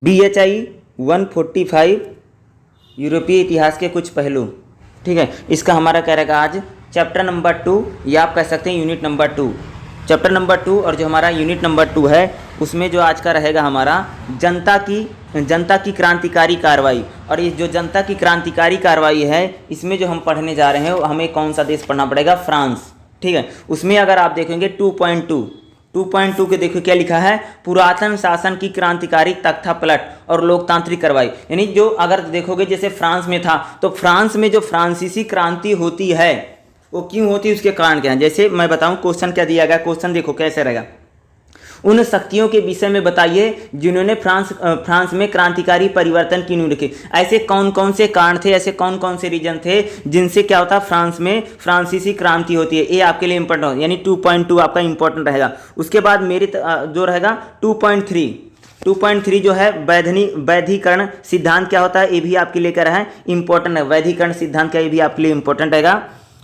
BHI 145 यूरोपीय इतिहास के कुछ पहलू। ठीक है, इसका हमारा क्या रहेगा आज चैप्टर नंबर 2, या आप कह सकते हैं यूनिट नंबर 2। चैप्टर नंबर 2 और जो हमारा यूनिट नंबर 2 है उसमें जो आज का रहेगा हमारा जनता की क्रांतिकारी कार्रवाई। और ये जो जनता की क्रांतिकारी कार्रवाई है इसमें जो हम पढ़ने जा रहे हैं हमें कौन सा देश पढ़ना पड़ेगा, फ्रांस। ठीक है, उसमें अगर आप देखेंगे 2.2 के देखो क्या लिखा है, पुरातन शासन की क्रांतिकारी तख्ता पलट और लोकतांत्रिक कार्रवाई। यानी जो अगर देखोगे जैसे फ्रांस में था तो फ्रांस में जो फ्रांसीसी क्रांति होती है वो क्यों होती है, उसके कारण क्या है। जैसे मैं बताऊं क्वेश्चन क्या दिया गया, क्वेश्चन देखो कैसे रहेगा, उन शक्तियों के विषय में बताइए जिन्होंने फ्रांस में क्रांतिकारी परिवर्तन की नींव रखी। ऐसे कौन कौन से कारण थे, ऐसे कौन कौन से रीजन थे जिनसे क्या होता है फ्रांस में फ्रांसीसी क्रांति होती है। ये आपके लिए इंपॉर्टेंट हो, यानी 2.2 आपका इंपॉर्टेंट रहेगा। उसके बाद मेरे जो रहेगा 2.3 जो है वैधीकरण सिद्धांत क्या होता है, ये भी आपके लिए क्या है इंपॉर्टेंट है। वैधीकरण सिद्धांत क्या, ये भी आपके लिए इंपॉर्टेंट रहेगा।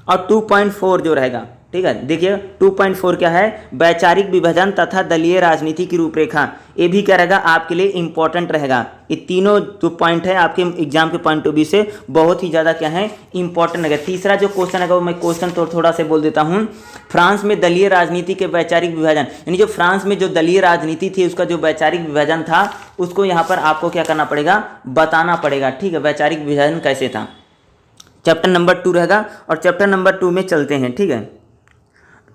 और 2.4 जो रहेगा, ठीक है, देखिए 2.4 क्या है, वैचारिक विभाजन तथा दलीय राजनीति की रूपरेखा। ये भी क्या रहेगा आपके लिए इंपॉर्टेंट रहेगा। ये तीनों जो पॉइंट है आपके एग्जाम के पॉइंट ऑफ व्यू से बहुत ही ज़्यादा क्या है इंपॉर्टेंट रहेगा। तीसरा जो क्वेश्चन है वो मैं क्वेश्चन थोड़ा से बोल देता हूँ। फ्रांस में दलीय राजनीति के वैचारिक विभाजन, यानी जो फ्रांस में जो दलीय राजनीति थी उसका जो वैचारिक विभाजन था उसको यहाँ पर आपको क्या करना पड़ेगा, बताना पड़ेगा। ठीक है, वैचारिक विभाजन कैसे था, चैप्टर नंबर 2 रहेगा। और चैप्टर नंबर 2 में चलते हैं। ठीक है,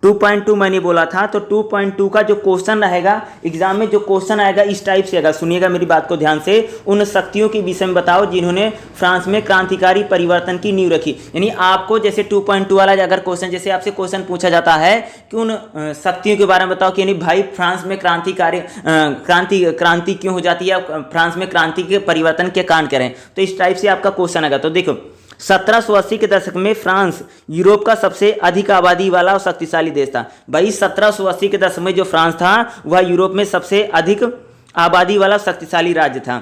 2.2 मैंने बोला था, तो 2.2 का जो क्वेश्चन रहेगा एग्जाम में, जो क्वेश्चन आएगा इस टाइप से आएगा, सुनिएगा मेरी बात को ध्यान से। उन शक्तियों के विषय में बताओ जिन्होंने फ्रांस में क्रांतिकारी परिवर्तन की नींव रखी। यानी आपको जैसे 2.2 वाला अगर क्वेश्चन, जैसे आपसे क्वेश्चन पूछा जाता है कि उन शक्तियों के बारे में बताओ कि यानी भाई फ्रांस में क्रांति क्यों हो जाती है, फ्रांस में क्रांति के परिवर्तन के कारण क्या रहे, तो इस टाइप से आपका क्वेश्चन आएगा। तो देखो 1780 के दशक में फ्रांस यूरोप का सबसे अधिक आबादी वाला और शक्तिशाली देश था। भाई 1780 के दशक में जो फ्रांस था वह यूरोप में सबसे अधिक आबादी वाला शक्तिशाली राज्य था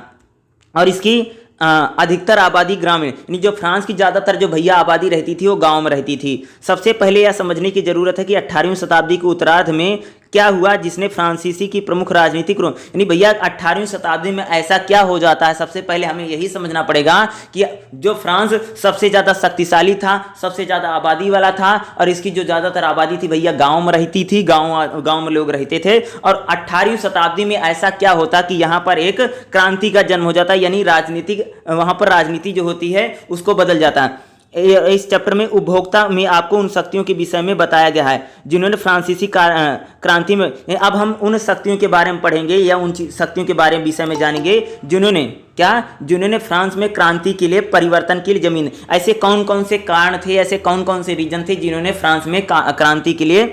और इसकी अधिकतर आबादी ग्रामीण, यानी जो फ्रांस की ज़्यादातर जो भैया आबादी रहती थी वो गांव में रहती थी। सबसे पहले यह समझने की जरूरत है कि 18वीं शताब्दी के उत्तरार्ध में क्या हुआ जिसने फ्रांसीसी की प्रमुख राजनीतिक यानी भैया 18वीं शताब्दी में ऐसा क्या हो जाता है। सबसे पहले हमें यही समझना पड़ेगा कि जो फ्रांस सबसे ज़्यादा शक्तिशाली था, सबसे ज़्यादा आबादी वाला था और इसकी जो ज़्यादातर आबादी थी भैया गाँव में रहती थी, गाँव में लोग रहते थे। और 18वीं शताब्दी में ऐसा क्या होता कि यहाँ पर एक क्रांति का जन्म हो जाता है, यानी राजनीतिक वहाँ पर राजनीति जो होती है उसको बदल जाता है। इस चैप्टर में उपभोक्ता में आपको उन शक्तियों के विषय में बताया गया है जिन्होंने फ्रांसीसी क्रांति में, अब हम उन शक्तियों के बारे में पढ़ेंगे या उन शक्तियों के बारे में विषय में जानेंगे जिन्होंने फ्रांस में क्रांति के लिए परिवर्तन के लिए जमीन। ऐसे कौन कौन से कारण थे, ऐसे कौन कौन से रीजन थे जिन्होंने फ्रांस में क्रांति के लिए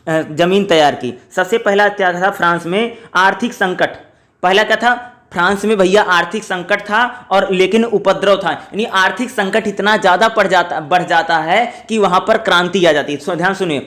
जमीन तैयार की। सबसे पहला क्या था फ्रांस में, आर्थिक संकट। पहला क्या था फ्रांस में भैया, आर्थिक संकट था और लेकिन उपद्रव था, यानी आर्थिक संकट इतना ज़्यादा बढ़ जाता है कि वहाँ पर क्रांति आ जाती है। ध्यान सुनिए,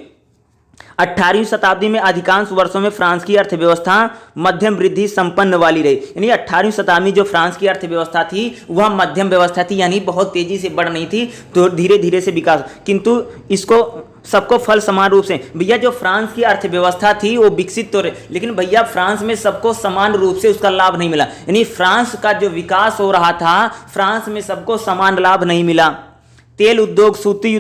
18वीं शताब्दी में अधिकांश वर्षों में फ्रांस की अर्थव्यवस्था मध्यम वृद्धि संपन्न वाली रही। यानी 18वीं शताब्दी जो फ्रांस की अर्थव्यवस्था थी वह मध्यम व्यवस्था थी, यानी बहुत तेजी से बढ़ नहीं थी, तो धीरे धीरे से विकास, किंतु इसको सबको फल समान रूप से। भैया जो फ्रांस की अर्थव्यवस्था थी वो विकसित तो रही, लेकिन भैया फ्रांस में सबको समान रूप से उसका लाभ नहीं मिला। यानी फ्रांस का जो विकास हो रहा था फ्रांस में सबको समान लाभ नहीं मिला। तेल उद्योग, सूती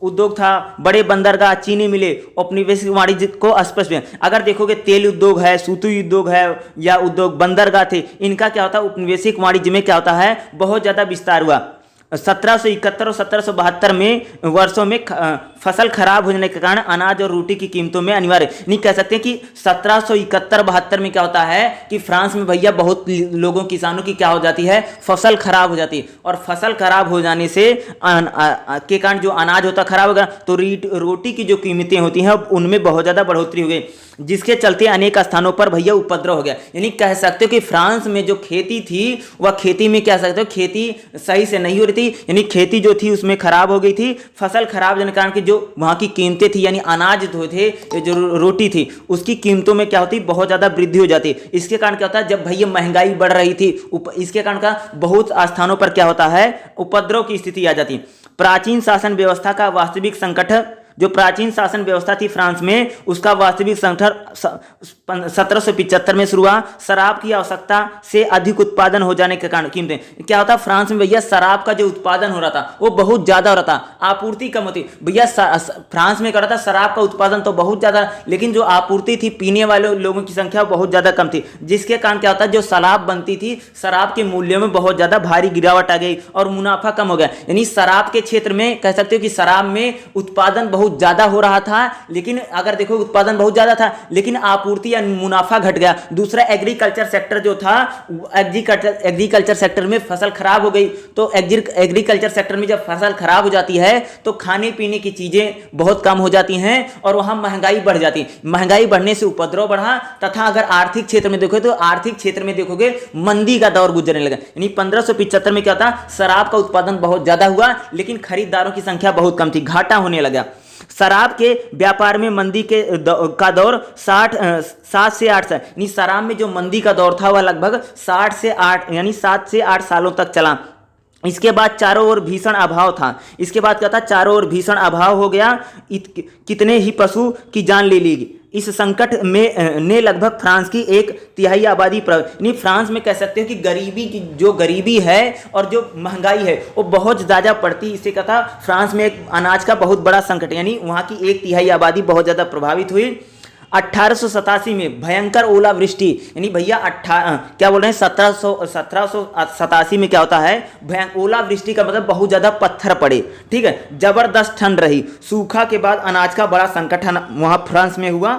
उद्योग था, बड़े बंदरगाह, चीनी मिले, औपनिवेशिक वाणिज्य को स्पष्ट। अगर देखोगे तेल उद्योग है, सूती उद्योग है या उद्योग बंदरगाह थे, इनका क्या होता है औपनिवेशिक वाणिज्य में क्या होता है बहुत ज़्यादा विस्तार हुआ। 1771 और 1772 में वर्षों में फसल खराब होने के कारण अनाज और रोटी की कीमतों में अनिवार्य नहीं कह सकते कि 1771-72 में क्या होता है कि फ्रांस में भैया बहुत लोगों किसानों की क्या हो जाती है, फसल खराब हो जाती है। और फसल खराब हो जाने से के कारण जो अनाज होता खराब होगा तो रोटी की जो कीमतें होती हैं उनमें बहुत ज़्यादा बढ़ोतरी हो गई, जिसके चलते अनेक स्थानों पर भैया उपद्रव हो गया। यानी कह सकते हो कि फ्रांस में जो खेती थी वह खेती में कह सकते हो खेती सही से नहीं हो रही थी, यानी खेती जो थी उसमें खराब हो गई थी। फसल खराब होने के कारण की जो वहाँ की कीमतें थी, यानी अनाज जो थे, जो रोटी थी उसकी कीमतों में क्या होती बहुत ज़्यादा वृद्धि हो जाती। इसके कारण क्या होता है जब भैया महंगाई बढ़ रही थी इसके कारण का बहुत स्थानों पर क्या होता है उपद्रव की स्थिति आ जाती। प्राचीन शासन व्यवस्था का वास्तविक संकट, जो प्राचीन शासन व्यवस्था थी फ्रांस में उसका वास्तविक 1775 में शुरू हुआ। शराब की आवश्यकता से अधिक उत्पादन हो जाने के कारण कीमतें क्या होता, फ्रांस में भैया शराब का जो उत्पादन हो रहा था वो बहुत ज्यादा हो रहा था, आपूर्ति कम होती भैया। फ्रांस में क्या रहा था, शराब का उत्पादन तो बहुत ज्यादा, लेकिन जो आपूर्ति थी पीने वाले लोगों की संख्या बहुत ज्यादा कम थी, जिसके कारण क्या होता है जो शराब बनती थी, शराब के मूल्यों में बहुत ज्यादा भारी गिरावट आ गई और मुनाफा कम हो गया। यानी शराब के क्षेत्र में कह सकते हो कि शराब में उत्पादन बहुत ज्यादा हो रहा था, लेकिन अगर देखो उत्पादन बहुत ज्यादा था लेकिन आपूर्ति या मुनाफा घट गया। दूसरा एग्रीकल्चर सेक्टर जो था, एग्रीकल्चर सेक्टर में फसल खराब हो गई, तो एग्रीकल्चर सेक्टर में जब फसल खराब हो जाती है तो खाने पीने की चीजें बहुत कम हो जाती हैं और वहां महंगाई बढ़ जाती है। महंगाई बढ़ने से उपद्रव बढ़ा, तथा अगर आर्थिक क्षेत्र में देखो तो आर्थिक क्षेत्र में देखोगे मंदी का दौर गुजरने लगा। यानी 1575 में क्या था, शराब का उत्पादन बहुत ज्यादा हुआ लेकिन खरीदारों की संख्या बहुत कम थी, घाटा होने लगा। शराब के व्यापार में मंदी का दौर 7 से 8 साल, यानी शराब में जो मंदी का दौर था वह लगभग 7 से 8 सालों तक चला। इसके बाद चारों ओर भीषण अभाव था। इसके बाद क्या था, चारों ओर भीषण अभाव हो गया, कितने ही पशु की जान ले ली। इस संकट में ने लगभग फ्रांस की 1/3 आबादी यानी फ्रांस में कह सकते हो कि गरीबी की जो गरीबी है और जो महंगाई है वो बहुत ज़्यादा पड़ती। इससे क्या था, फ्रांस में एक अनाज का बहुत बड़ा संकट, यानी वहाँ की 1/3 आबादी बहुत ज़्यादा प्रभावित हुई। 1887 में भयंकर ओलावृष्टि, यानी भैया क्या बोल रहे हैं 1787 में क्या होता है, ओलावृष्टि का मतलब बहुत ज्यादा पत्थर पड़े, ठीक है, जबरदस्त ठंड रही। सूखा के बाद अनाज का बड़ा संकट वहां फ्रांस में हुआ।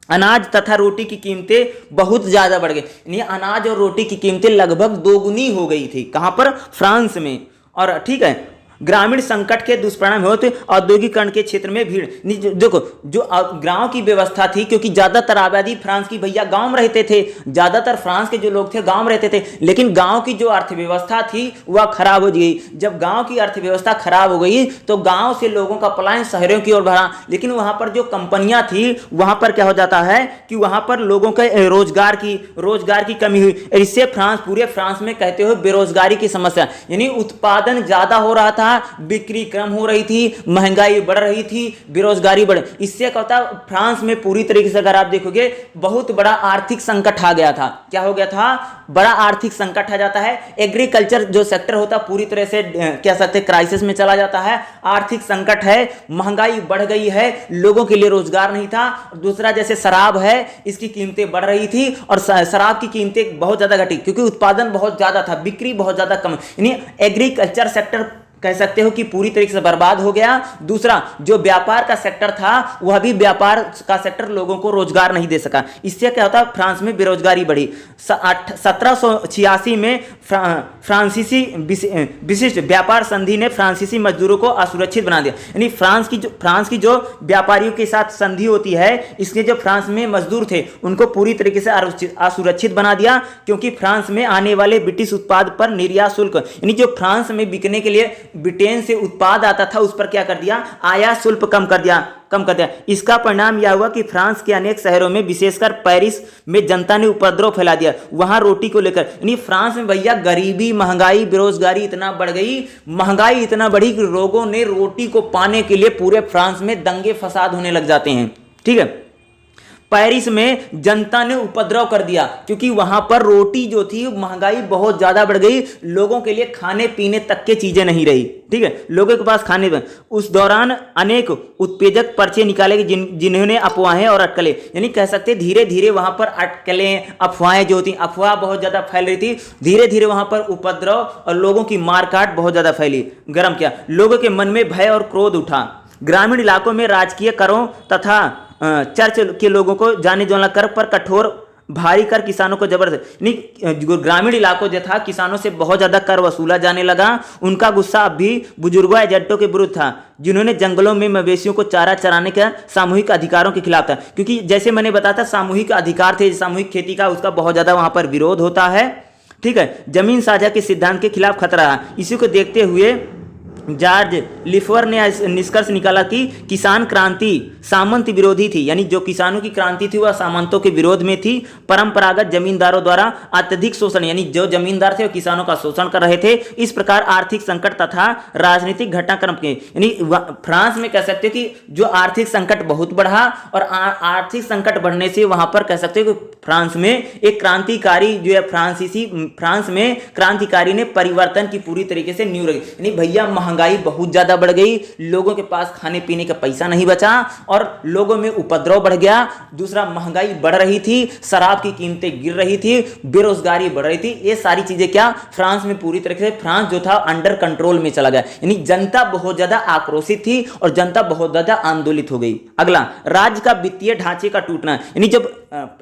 अनाज तथा रोटी की कीमतें बहुत ज्यादा बढ़ गई, यानी अनाज और रोटी की कीमतें लगभग दोगुनी हो गई थी। कहां पर, फ्रांस में। और ठीक है, ग्रामीण संकट के दुष्परिणाम होते औद्योगिकरण के क्षेत्र में भीड़। देखो जो गांव की व्यवस्था थी, क्योंकि ज्यादातर आबादी फ्रांस की भैया गांव में रहते थे, ज्यादातर फ्रांस के जो लोग थे गांव में रहते थे, लेकिन गांव की जो अर्थव्यवस्था थी वह खराब हो गई। जब गांव की अर्थव्यवस्था खराब हो गई तो गांव से लोगों का पलायन शहरों की ओर बढ़ा, लेकिन वहां पर जो कंपनियां थी वहां पर क्या हो जाता है कि वहां पर लोगों के रोजगार की कमी हुई। इससे पूरे फ्रांस में कहते हुए बेरोजगारी की समस्या, यानी उत्पादन ज्यादा हो रहा था, बिक्री कम हो रही थी, महंगाई बढ़ रही थी, बेरोजगारी बढ़, इससे क्या होता, फ्रांस में पूरी तरीके से अगर आप देखोगे बहुत बड़ा आर्थिक संकट आ गया था। क्या हो गया था, बड़ा आर्थिक संकट आ जाता है। एग्रीकल्चर जो सेक्टर होता पूरी तरह से क्या सकते क्राइसिस में चला जाता है, आर्थिक संकट है, महंगाई बढ़ गई है, लोगों के लिए रोजगार नहीं था। दूसरा जैसे शराब है, इसकी कीमतें बढ़ रही थी और शराब की कीमतें बहुत ज्यादा घटी क्योंकि उत्पादन बहुत ज्यादा था, बिक्री बहुत ज्यादा कम, यानी एग्रीकल्चर सेक्टर कह सकते हो कि पूरी तरीके से बर्बाद हो गया। दूसरा जो व्यापार का सेक्टर था वह भी व्यापार का सेक्टर लोगों को रोजगार नहीं दे सका। इससे क्या होता, फ्रांस में बेरोजगारी बढ़ी। 1786 में फ्रांसीसी विशिष्ट व्यापार संधि ने फ्रांसीसी मजदूरों को असुरक्षित बना दिया। यानी फ्रांस की जो व्यापारियों के साथ संधि होती है, इसके जो फ्रांस में मजदूर थे उनको पूरी तरीके से असुरक्षित बना दिया, क्योंकि फ्रांस में आने वाले ब्रिटिश उत्पाद पर निर्यात शुल्क, यानी जो फ्रांस में बिकने के लिए ब्रिटेन से उत्पाद आता था उस पर क्या कर दिया, आयात शुल्क कम कर दिया। इसका परिणाम यह हुआ कि फ्रांस के अनेक शहरों में विशेषकर पेरिस में जनता ने उपद्रव फैला दिया वहां रोटी को लेकर। यानी फ्रांस में भैया गरीबी, महंगाई, बेरोजगारी इतना बढ़ गई, महंगाई इतना बढ़ी कि लोगों ने रोटी को पाने के लिए पूरे फ्रांस में दंगे फसाद होने लग जाते हैं। ठीक है, पेरिस में जनता ने उपद्रव कर दिया क्योंकि वहां पर रोटी जो थी, महंगाई बहुत ज्यादा बढ़ गई, लोगों के लिए खाने पीने तक के चीजें नहीं रही। ठीक है, लोगों के पास खाने में। उस दौरान अनेक उत्तेजक पर्चे निकाले गए जिन्होंने अफवाहें और अटकलें, यानी कह सकते धीरे धीरे वहां पर अटकलें, अफवाहें जो होती, अफवाह बहुत ज्यादा फैल रही थी, धीरे धीरे वहां पर उपद्रव और लोगों की मारकाट बहुत ज्यादा फैली, गर्म किया। लोगों के मन में भय और क्रोध उठा। ग्रामीण इलाकों में राजकीय करों तथा चर्च के लोगों को जाने जोना कर पर कठोर भारी कर किसानों को जबरदस्त, नहीं ग्रामीण इलाकों जो था किसानों से बहुत ज्यादा कर वसूला जाने लगा। उनका गुस्सा अब भी बुजुर्गों एजेंटों के विरुद्ध था जिन्होंने जंगलों में मवेशियों को चारा चराने के सामूहिक अधिकारों के खिलाफ था, क्योंकि जैसे मैंने बताया था सामूहिक अधिकार थे, सामूहिक खेती का, उसका बहुत ज्यादा वहां पर विरोध होता है। ठीक है, जमीन साझा के सिद्धांत के खिलाफ खतरा रहा। इसी को देखते हुए जॉर्ज लिफवर ने निष्कर्ष निकाला कि किसान क्रांति सामंत विरोधी थी, यानी जो किसानों की क्रांति थी वह सामंतों के विरोध में थी। परंपरागत जमींदारों द्वारा अत्यधिक शोषण, यानी जो जमींदार थे वो किसानों का शोषण कर रहे थे। इस प्रकार आर्थिक संकट तथा राजनीतिक घटनाक्रम के, यानी फ्रांस में कह सकते हो कि जो आर्थिक संकट बहुत बढ़ा, और आर्थिक संकट बढ़ने से वहां पर कह सकते हो कि फ्रांस में एक क्रांतिकारी जो है फ्रांस में क्रांतिकारी ने परिवर्तन की पूरी तरीके से नींव रखी। यानी भैया महंगाई बहुत ज्यादा बढ़ गई, लोगों के पास खाने पीने का पैसा नहीं बचा और लोगों में उपद्रव बढ़ गया। दूसरा, महंगाई बढ़ रही थी, शराब की कीमतें गिर रही थी, बेरोजगारी बढ़ रही थी। ये सारी चीजें क्या फ्रांस में पूरी तरीके से फ्रांस जो था अंडर कंट्रोल में चला गया, यानी जनता बहुत ज्यादा आक्रोशित थी और जनता बहुत ज्यादा आंदोलित हो गई। अगला, राज्य का वित्तीय ढांचे का टूटना, यानी जब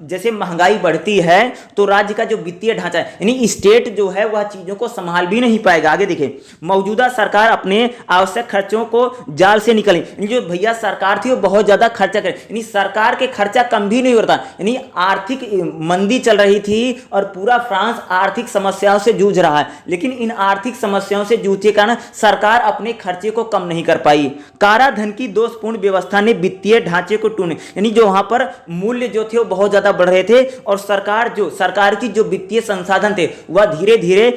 जैसे महंगाई बढ़ती है तो राज्य का जो वित्तीय ढांचा है, यानी स्टेट जो है वह चीजों को संभाल भी नहीं पाएगा। आगे देखें, मौजूदा सरकार अपने आवश्यक खर्चों को जाल से निकले, यानी जो भैया सरकार थी वो बहुत ज्यादा खर्चा करे, यानी सरकार के खर्चा कम भी नहीं होता, यानी आर्थिक मंदी चल रही थी और पूरा फ्रांस आर्थिक समस्याओं से जूझ रहा है, लेकिन इन आर्थिक समस्याओं से जूझने के कारण सरकार अपने खर्चे को कम नहीं कर पाई। काराधन की दोषपूर्ण व्यवस्था ने वित्तीय ढांचे को टूटने, यानी जो वहां पर मूल्य जो थे वो बहुत ज्यादा बढ़ रहे थे और सरकार की जो वित्तीय संसाधन थे वह धीरे धीरे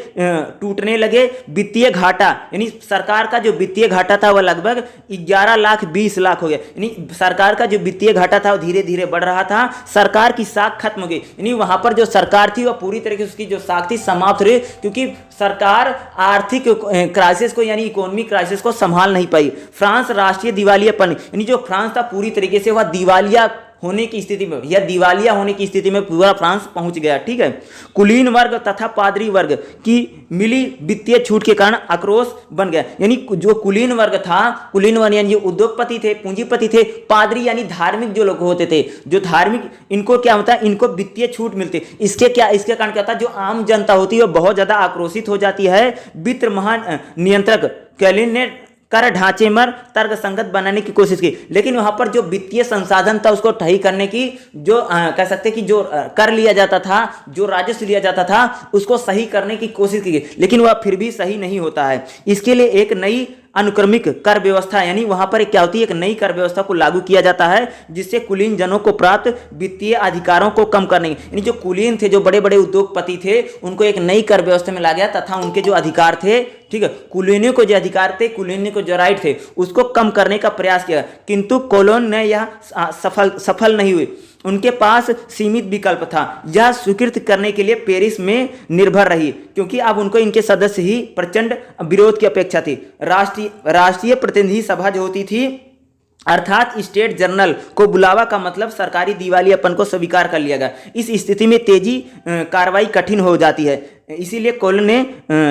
टूटने लगे। वित्तीय घाटा, यानी सरकार का जो वित्तीय घाटा था वह लगभग 11,20,00,000 हो गया, यानी सरकार का जो वित्तीय घाटा था वो धीरे धीरे बढ़ रहा था। सरकार की साख खत्म हो गई, यानी वहां पर जो सरकार थी वह पूरी तरीके से उसकी जो साख थी समाप्त हो रही, क्योंकि सरकार आर्थिक क्राइसिस को, यानी इकोनॉमिक क्राइसिस को संभाल नहीं पाई। फ्रांस राष्ट्रीय दिवालियापन, यानी जो फ्रांस था पूरी तरीके से वह दिवालिया होने की स्थिति में या दिवालिया होने की स्थिति में पूरा फ्रांस पहुंच गया। ठीक है, कुलीन वर्ग तथा पादरी वर्ग की मिली वित्तीय छूट के कारण आक्रोश बन गया, यानी जो कुलीन वर्ग था, कुलीन वर्ग यानी उद्योगपति थे, पूंजीपति थे, पादरी यानी धार्मिक जो लोग होते थे, जो धार्मिक, इनको क्या होता है, इनको वित्तीय छूट मिलती, इसके कारण क्या होता है, जो आम जनता होती है वो बहुत ज्यादा आक्रोशित हो जाती है। वित्त महानियंत्रक कैलिन ने कर ढांचे में तर्क संगत बनाने की कोशिश की, लेकिन वहां पर जो वित्तीय संसाधन था उसको ठही करने की जो कह सकते कि जो कर लिया जाता था, जो राजस्व लिया जाता था उसको सही करने की कोशिश की गई, लेकिन वह फिर भी सही नहीं होता है। इसके लिए एक नई अनुक्रमिक कर व्यवस्था, यानी वहां पर क्या होती है, एक नई कर व्यवस्था को लागू किया जाता है जिससे कुलीन जनों को प्राप्त वित्तीय अधिकारों को कम करने, यानी जो कुलीन थे, जो बड़े बड़े उद्योगपति थे, उनको एक नई कर व्यवस्था में ला गया तथा उनके जो अधिकार थे, ठीक है, कुलीनों को जो अधिकार थे, कुलीनों को जो राइट थे उसको कम करने का प्रयास किया, किंतु कोलोन ने यह सफल नहीं हुई। उनके पास सीमित विकल्प था, यह स्वीकृत करने के लिए पेरिस में निर्भर रही, क्योंकि अब उनको इनके सदस्य ही प्रचंड विरोध की अपेक्षा थी। राष्ट्रीय प्रतिनिधि सभा जो होती थी, अर्थात स्टेट जनरल को बुलावा का मतलब सरकारी दिवालियापन को स्वीकार कर लिया गया। इस स्थिति में तेजी कार्रवाई कठिन हो जाती है, इसीलिए कोलन ने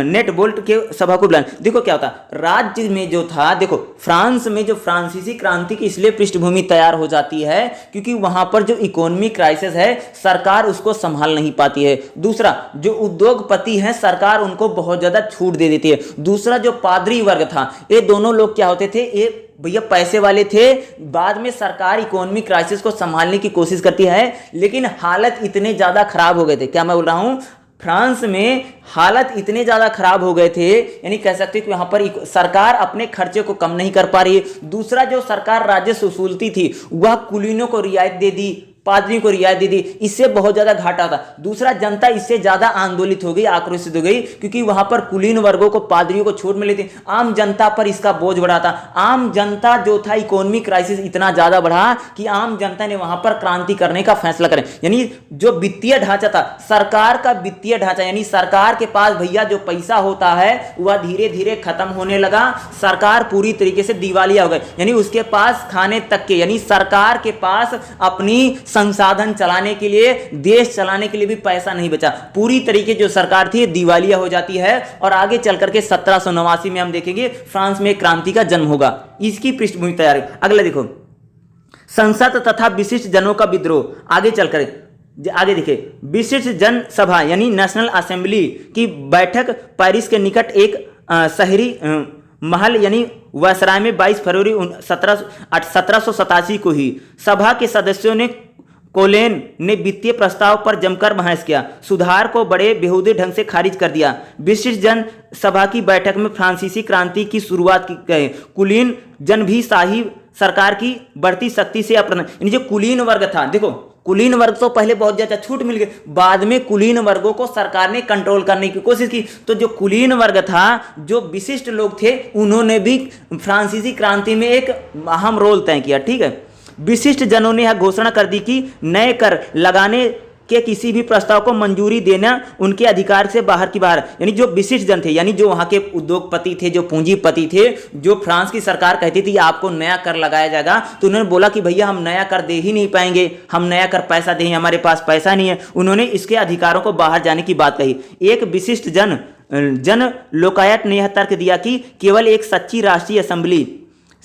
नेट बोल्ट के सभा को बुलाया। देखो क्या होता, राज्य में जो था, देखो फ्रांस में जो फ्रांसीसी क्रांति की इसलिए पृष्ठभूमि तैयार हो जाती है क्योंकि वहां पर जो इकोनॉमिक क्राइसिस है सरकार उसको संभाल नहीं पाती है। दूसरा, जो उद्योगपति हैं सरकार उनको बहुत ज्यादा छूट दे देती है। दूसरा, जो पादरी वर्ग था, ये दोनों लोग क्या होते थे, ये भैया पैसे वाले थे। बाद में सरकार इकोनॉमिक क्राइसिस को संभालने की कोशिश करती है, लेकिन हालत इतने ज्यादा खराब हो गए थे, क्या मैं बोल रहा हूं, फ्रांस में हालत इतने ज्यादा खराब हो गए थे, यानी कह सकते कि वहां पर सरकार अपने खर्चे को कम नहीं कर पा रही। दूसरा, जो सरकार राजस्व वसूलती थी वह कुलीनों को रियायत दे दी, पादरियों को रियायत दे दी, इससे बहुत ज्यादा घाटा था। दूसरा, जनता इससे ज्यादा आंदोलित हो गई, आक्रोशित हो गई, क्योंकि वहां पर कुलीन वर्गों को, पादरियों को छूट मिली थी, आम जनता पर इसका बोझ बढ़ा था। आम जनता जो था, इकोनॉमिक क्राइसिस इतना ज्यादा बढ़ा कि आम जनता ने वहां पर क्रांति करने का फैसला करें, यानी जो वित्तीय ढांचा था, सरकार का वित्तीय ढांचा, यानी सरकार के पास भैया जो पैसा होता है वह धीरे धीरे खत्म होने लगा। सरकार पूरी तरीके से दिवालिया हो गई, यानी उसके पास खाने तक के, यानी सरकार के पास अपनी संसाधन चलाने के लिए, देश चलाने के लिए भी पैसा नहीं बचा। पूरी तरीके जो सरकार थी दिवालिया हो जाती है और आगे चल करके 1789 में हम देखेंगे फ्रांस में क्रांति का जन्म होगा। इसकी पृष्ठभूमि तैयार। अगला देखो, संसद तथा विशिष्ट जनों का विद्रोह। आगे चलकर आगे देखिए, विशिष्ट जन सभा यानी नेशनल असेंबली की बैठक पेरिस के निकट एक शहरी महल यानी वायसराय में 22 फरवरी 1787 को ही। सभा के सदस्यों ने कोलेन ने वित्तीय प्रस्ताव पर जमकर बहस किया, सुधार को बड़े बेहूदे ढंग से खारिज कर दिया। विशिष्ट जन सभा की बैठक में फ्रांसीसी क्रांति की शुरुआत की गई। कुलीन जन भी शाही सरकार की बढ़ती शक्ति से यानी जो कुलीन वर्ग था, देखो कुलीन वर्ग तो पहले बहुत ज्यादा छूट मिल गई, बाद में कुलीन वर्गों को सरकार ने कंट्रोल करने की कोशिश की। तो जो कुलीन वर्ग था, जो विशिष्ट लोग थे, उन्होंने भी फ्रांसीसी क्रांति में एक अहम रोल तय किया। ठीक है, विशिष्ट जनों ने यह घोषणा कर दी कि नए कर लगाने के किसी भी प्रस्ताव को मंजूरी देना उनके अधिकार से बाहर की बाहर। यानी जो विशिष्ट जन थे, यानी जो वहां के उद्योगपति थे, जो पूंजीपति थे, जो फ्रांस की सरकार कहती थी आपको नया कर लगाया जाएगा, तो उन्होंने बोला कि भैया हम नया कर दे ही नहीं पाएंगे, हम नया कर पैसा दें, हमारे पास पैसा नहीं है। उन्होंने इसके अधिकारों को बाहर जाने की बात कही। एक विशिष्ट जन लोकायत ने यह तर्क दिया कि केवल एक सच्ची राष्ट्रीय असेंबली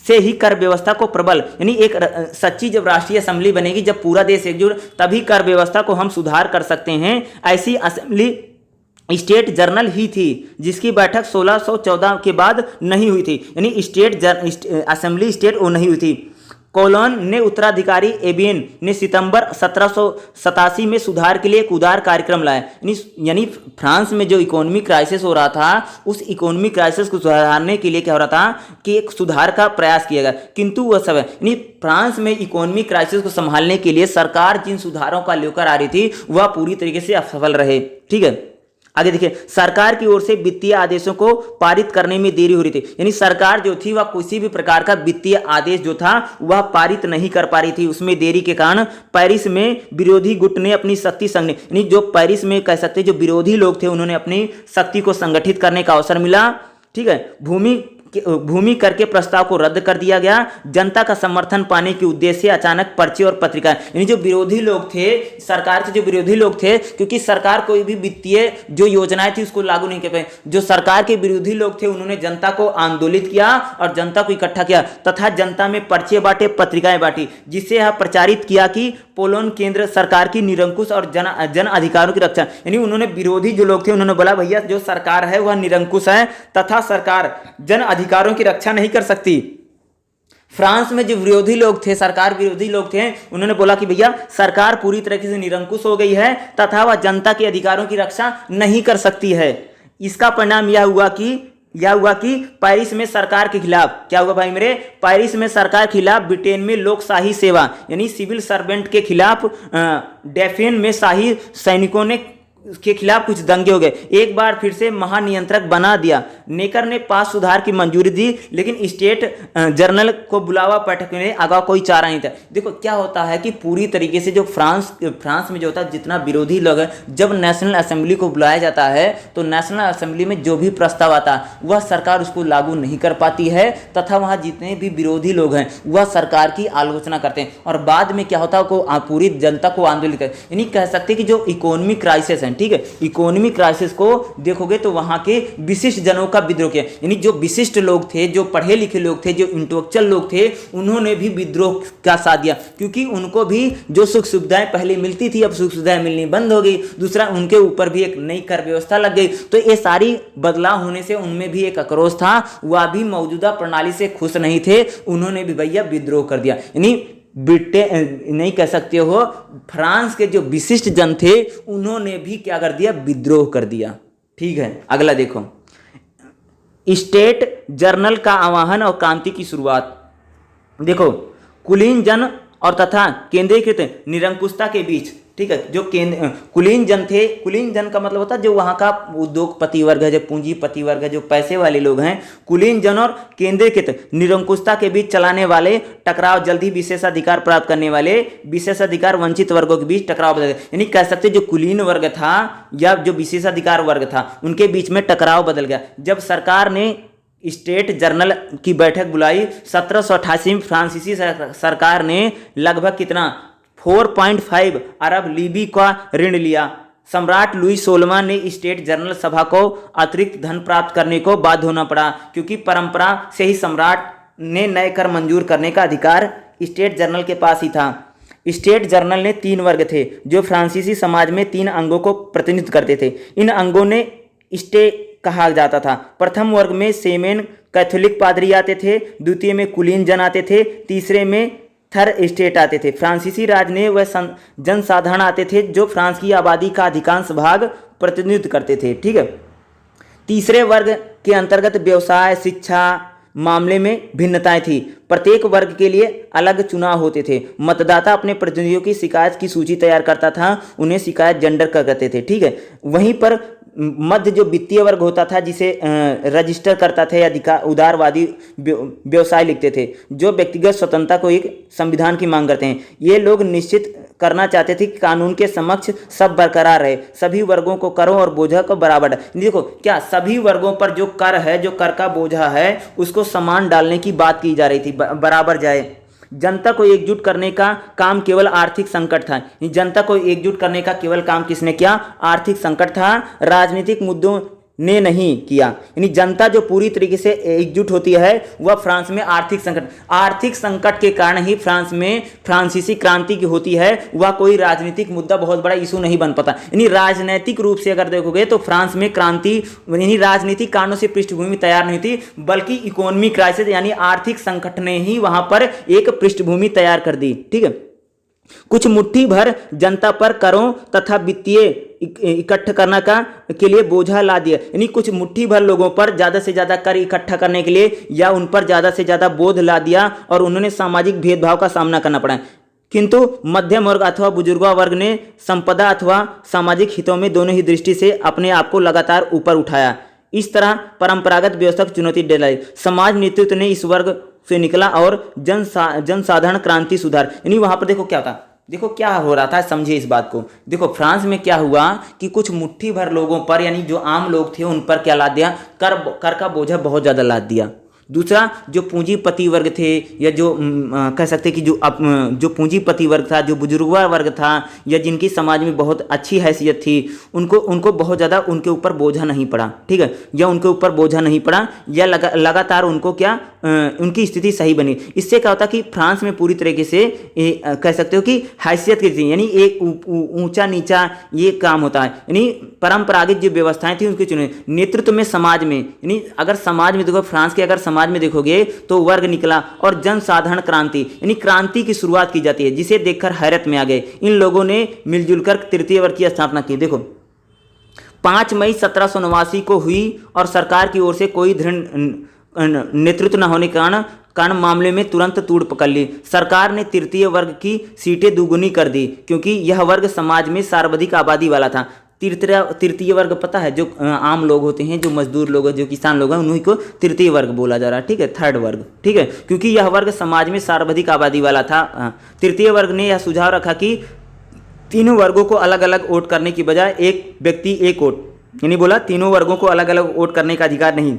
से ही कर व्यवस्था को प्रबल, यानी एक सच्ची जब राष्ट्रीय असेंबली बनेगी, जब पूरा देश एकजुट, तभी कर व्यवस्था को हम सुधार कर सकते हैं। ऐसी असेंबली स्टेट जर्नल ही थी, जिसकी बैठक 1614 के बाद नहीं हुई थी। यानी असेंबली स्टेट वो नहीं हुई थी। कोलोन ने उत्तराधिकारी एबियन ने सितंबर 1787 में सुधार के लिए एक उदार कार्यक्रम लाया। यानी फ्रांस में जो इकोनॉमिक क्राइसिस हो रहा था, उस इकोनॉमिक क्राइसिस को सुधारने के लिए क्या हो रहा था कि एक सुधार का प्रयास किया गया। किंतु वह सब यानी फ्रांस में इकोनॉमिक क्राइसिस को संभालने के लिए सरकार जिन सुधारों का लेकर आ रही थी, वह पूरी तरीके से असफल रहे। ठीक है, आगे देखिए, सरकार की ओर से वित्तीय आदेशों को पारित करने में देरी हो रही थी। यानी सरकार जो थी वह किसी भी प्रकार का वित्तीय आदेश जो था वह पारित नहीं कर पा रही थी। उसमें देरी के कारण पेरिस में विरोधी गुट ने अपनी शक्ति यानी जो पेरिस में कह सकते जो विरोधी लोग थे, उन्होंने अपनी शक्ति को संगठित करने का अवसर मिला। ठीक है, भूमि कर के प्रस्ताव को रद्द कर दिया गया। जनता का समर्थन पाने के उद्देश्य से अचानक पर्चे और पत्रिकाएं, यानी जो विरोधी लोग थे, सरकार के जो विरोधी लोग थे, क्योंकि सरकार कोई भी वित्तीय जो योजनाएं थी उसको लागू नहीं कर पाए, जो सरकार के विरोधी लोग थे उन्होंने जनता को आंदोलित किया और जनता को इकट्ठा किया तथा जनता में पर्चे बांटे, पत्रिकाएं बांटी, जिससे यह प्रचारित किया कि पोलैंड केंद्र सरकार की निरंकुश और जन अधिकारों की रक्षा। यानी उन्होंने विरोधी जो लोग थे उन्होंने बोला भैया जो सरकार है वह निरंकुश है तथा सरकार जन अधिकारों की रक्षा नहीं कर सकती। फ्रांस में जो विरोधी लोग थे, सरकार विरोधी लोग थे, उन्होंने बोला कि भैया सरकार पूरी तरीके से निरंकुश हो गई है तथा वह जनता के अधिकारों की रक्षा नहीं कर सकती है। इसका परिणाम यह हुआ कि पेरिस में सरकार के खिलाफ क्या हुआ भाई मेरे, पेरिस में सरकार के खिलाफ, ब्रिटेन में लोकशाही सेवा यानी सिविल सर्वेंट के खिलाफ, डेफेन में शाही सैनिकों ने के खिलाफ कुछ दंगे हो गए। एक बार फिर से महानियंत्रक बना दिया। नेकर ने पास सुधार की मंजूरी दी, लेकिन स्टेट जर्नल को बुलावा बैठक में आगा कोई चारा नहीं था। देखो क्या होता है कि पूरी तरीके से जो फ्रांस में जो होता है, जितना विरोधी लोग है, जब नेशनल असेंबली को बुलाया जाता है तो नेशनल असेंबली में जो भी प्रस्ताव आता है वह सरकार उसको लागू नहीं कर पाती है तथा वहाँ जितने भी विरोधी लोग हैं वह सरकार की आलोचना करते हैं और बाद में क्या होता है पूरी जनता को आंदोलित कर, यानी कह सकते हैं कि जो इकोनॉमिक क्राइसिस है, ठीक है, इकोनॉमिक क्राइसिस को देखोगे तो वहां के विशिष्ट जनों का विद्रोह किया। यानी जो विशिष्ट लोग थे, जो पढ़े लिखे लोग थे, जो इंटेलेक्चुअल लोग थे, उन्होंने भी विद्रोह का साथ दिया, क्योंकि उनको भी जो सुख सुविधाएं पहले मिलती थी अब सुख सुविधाएं मिलनी बंद हो गई। दूसरा, उनके ऊपर भी एक नई कर व्यवस्था लग गई। तो ये सारी बदलाव होने से उनमें भी एक आक्रोश था, वह भी मौजूदा प्रणाली से खुश नहीं थे, उन्होंने भी भैया विद्रोह कर दिया। यानी ब्रिटेन नहीं कह सकते हो, फ्रांस के जो विशिष्ट जन थे उन्होंने भी क्या कर दिया, विद्रोह कर दिया। ठीक है, अगला देखो, स्टेट जर्नल का आह्वान और क्रांति की शुरुआत। देखो, कुलीन जन और तथा केंद्रीकृत निरंकुशता के बीच, ठीक है, जो कुलीन जन थे, कुलीन जन का मतलब होता है जो वहाँ का उद्योगपति वर्ग है, जो पूंजीपति वर्ग है, जो पैसे वाले लोग हैं, कुलीन जन और केंद्रीकृत निरंकुशता के बीच चलाने वाले टकराव जल्द ही विशेषाधिकार प्राप्त करने वाले विशेषाधिकार वंचित वर्गों के बीच टकराव बदल गया। यानी कह सकते जो कुलीन वर्ग था या जो विशेषाधिकार वर्ग था उनके बीच में टकराव बदल गया। जब सरकार ने स्टेट जर्नल की बैठक बुलाई 1788 में, फ्रांसीसी सरकार ने लगभग कितना 4.5 अरब लीबी का ऋण लिया। सम्राट लुई 16वां ने स्टेट जर्नल सभा को अतिरिक्त धन प्राप्त करने को बाध्य होना पड़ा, क्योंकि परंपरा से ही सम्राट ने नए कर मंजूर करने का अधिकार स्टेट जर्नल के पास ही था। स्टेट जर्नल ने 3 वर्ग थे जो फ्रांसीसी समाज में 3 अंगों को प्रतिनिधित्व करते थे। इन अंगों ने स्टे कहा जाता था। प्रथम वर्ग में सेमेन कैथोलिक पादरी आते थे, द्वितीय में कुलीन जन आते थे, तीसरे में थर्ड स्टेट आते थे। फ्रांसीसी राज ने वह जनसाधारण आते थे जो फ्रांस की आबादी का अधिकांश भाग प्रतिनिधित्व करते थे। ठीक है। तीसरे वर्ग के अंतर्गत व्यवसाय शिक्षा मामले में भिन्नताएं थी। प्रत्येक वर्ग के लिए अलग चुनाव होते थे। मतदाता अपने प्रतिनिधियों की शिकायत की सूची तैयार करता था, उन्हें शिकायत जेंडर कहते थे। ठीक है। वहीं पर मध्य जो वित्तीय वर्ग होता था जिसे रजिस्टर करता था या उदारवादी व्यवसाय लिखते थे, जो व्यक्तिगत स्वतंत्रता को एक संविधान की मांग करते हैं। ये लोग निश्चित करना चाहते थे कि कानून के समक्ष सब बरकरार रहे, सभी वर्गों को करों और बोझा को बराबर। देखो क्या सभी वर्गों पर जो कर है, जो कर का बोझा है, उसको समान डालने की बात की जा रही थी, बराबर जाए। जनता को एकजुट करने का काम केवल आर्थिक संकट था। जनता को एकजुट करने का केवल काम किसने किया? आर्थिक संकट था, राजनीतिक मुद्दों ने नहीं किया। यानी जनता जो पूरी तरीके से एकजुट होती है वह फ्रांस में आर्थिक संकट के कारण ही फ्रांस में फ्रांसीसी क्रांति की होती है। वह कोई राजनीतिक मुद्दा बहुत बड़ा इशू नहीं बन पाता। यानी राजनीतिक रूप से अगर देखोगे तो फ्रांस में क्रांति यानी राजनीतिक कारणों से पृष्ठभूमि तैयार नहीं थी, बल्कि इकोनॉमिक क्राइसिस यानी आर्थिक संकट ने ही वहां पर एक पृष्ठभूमि तैयार कर दी। ठीक है। कुछ मुट्ठी भर जनता पर करों तथा वित्तीय इकट्ठा करने के लिए बोझा ला दिया। यानी कुछ मुट्ठी भर लोगों पर ज्यादा से ज्यादा कर इकट्ठा करने के लिए या उन पर ज्यादा से ज्यादा बोझ ला दिया और उन्होंने सामाजिक भेदभाव का सामना करना पड़ा। किंतु मध्यम वर्ग अथवा बुजुर्गा वर्ग ने संपदा अथवा सामाजिक हितों में दोनों ही दृष्टि से अपने आप को लगातार ऊपर उठाया। इस तरह परंपरागत व्यवस्था को चुनौती दिलाई। समाज नेतृत्व ने इस वर्ग से निकला और जनसाधारण क्रांति सुधार। यानी वहां पर देखो क्या था, देखो क्या हो रहा था, समझिए इस बात को। देखो फ्रांस में क्या हुआ कि कुछ मुट्ठी भर लोगों पर यानी जो आम लोग थे उन पर क्या लाद दिया? कर का बोझा बहुत ज्यादा लाद दिया। दूसरा जो पूंजीपति वर्ग थे या जो कह सकते कि जो पूंजीपति वर्ग था, जो बुजुर्गा वर्ग था या जिनकी समाज में बहुत अच्छी हैसियत थी, उनको बहुत ज़्यादा उनके ऊपर बोझा नहीं पड़ा। ठीक है। या उनके ऊपर बोझा नहीं पड़ा या लगातार उनको क्या उनकी स्थिति सही बनी। इससे क्या होता कि फ्रांस में पूरी तरीके से कह सकते हो कि हैसियत की थी, यानी एक ऊंचा नीचा ये काम होता है। यानी परंपरागत जो व्यवस्थाएं थी उनके चुने नेतृत्व में समाज में, यानी अगर समाज में देखो फ्रांस के अगर समाज में देखोगे तो वर्ग निकला और जनसाधारण क्रांति यानी क्रांति की शुरुआत की जाती है, जिसे देखकर हैरत में आ गए। इन लोगों ने मिलजुल कर तृतीय वर्ग की स्थापना की। देखो 5 मई 1789 को हुई और सरकार की ओर से कोई दृढ़ नेतृत्व न होने के कारण मामले में तुरंत तूड़ पकड़ ली। सरकार ने तृतीय वर्ग की सीटें दोगुनी कर दी क्योंकि यह वर्ग समाज में सर्वाधिक आबादी वाला था। तृतीय वर्ग पता है, जो आम लोग होते हैं, जो मजदूर लोग हैं, जो किसान लोग हैं, उन्हीं को तृतीय वर्ग बोला जा रहा है। ठीक है। थर्ड वर्ग। ठीक है। क्योंकि यह वर्ग समाज में सर्वाधिक आबादी वाला था। तृतीय वर्ग ने यह सुझाव रखा कि तीनों वर्गों को अलग अलग वोट करने की बजाय एक व्यक्ति एक वोट, यानी बोला तीनों वर्गों को अलग अलग वोट करने का अधिकार नहीं,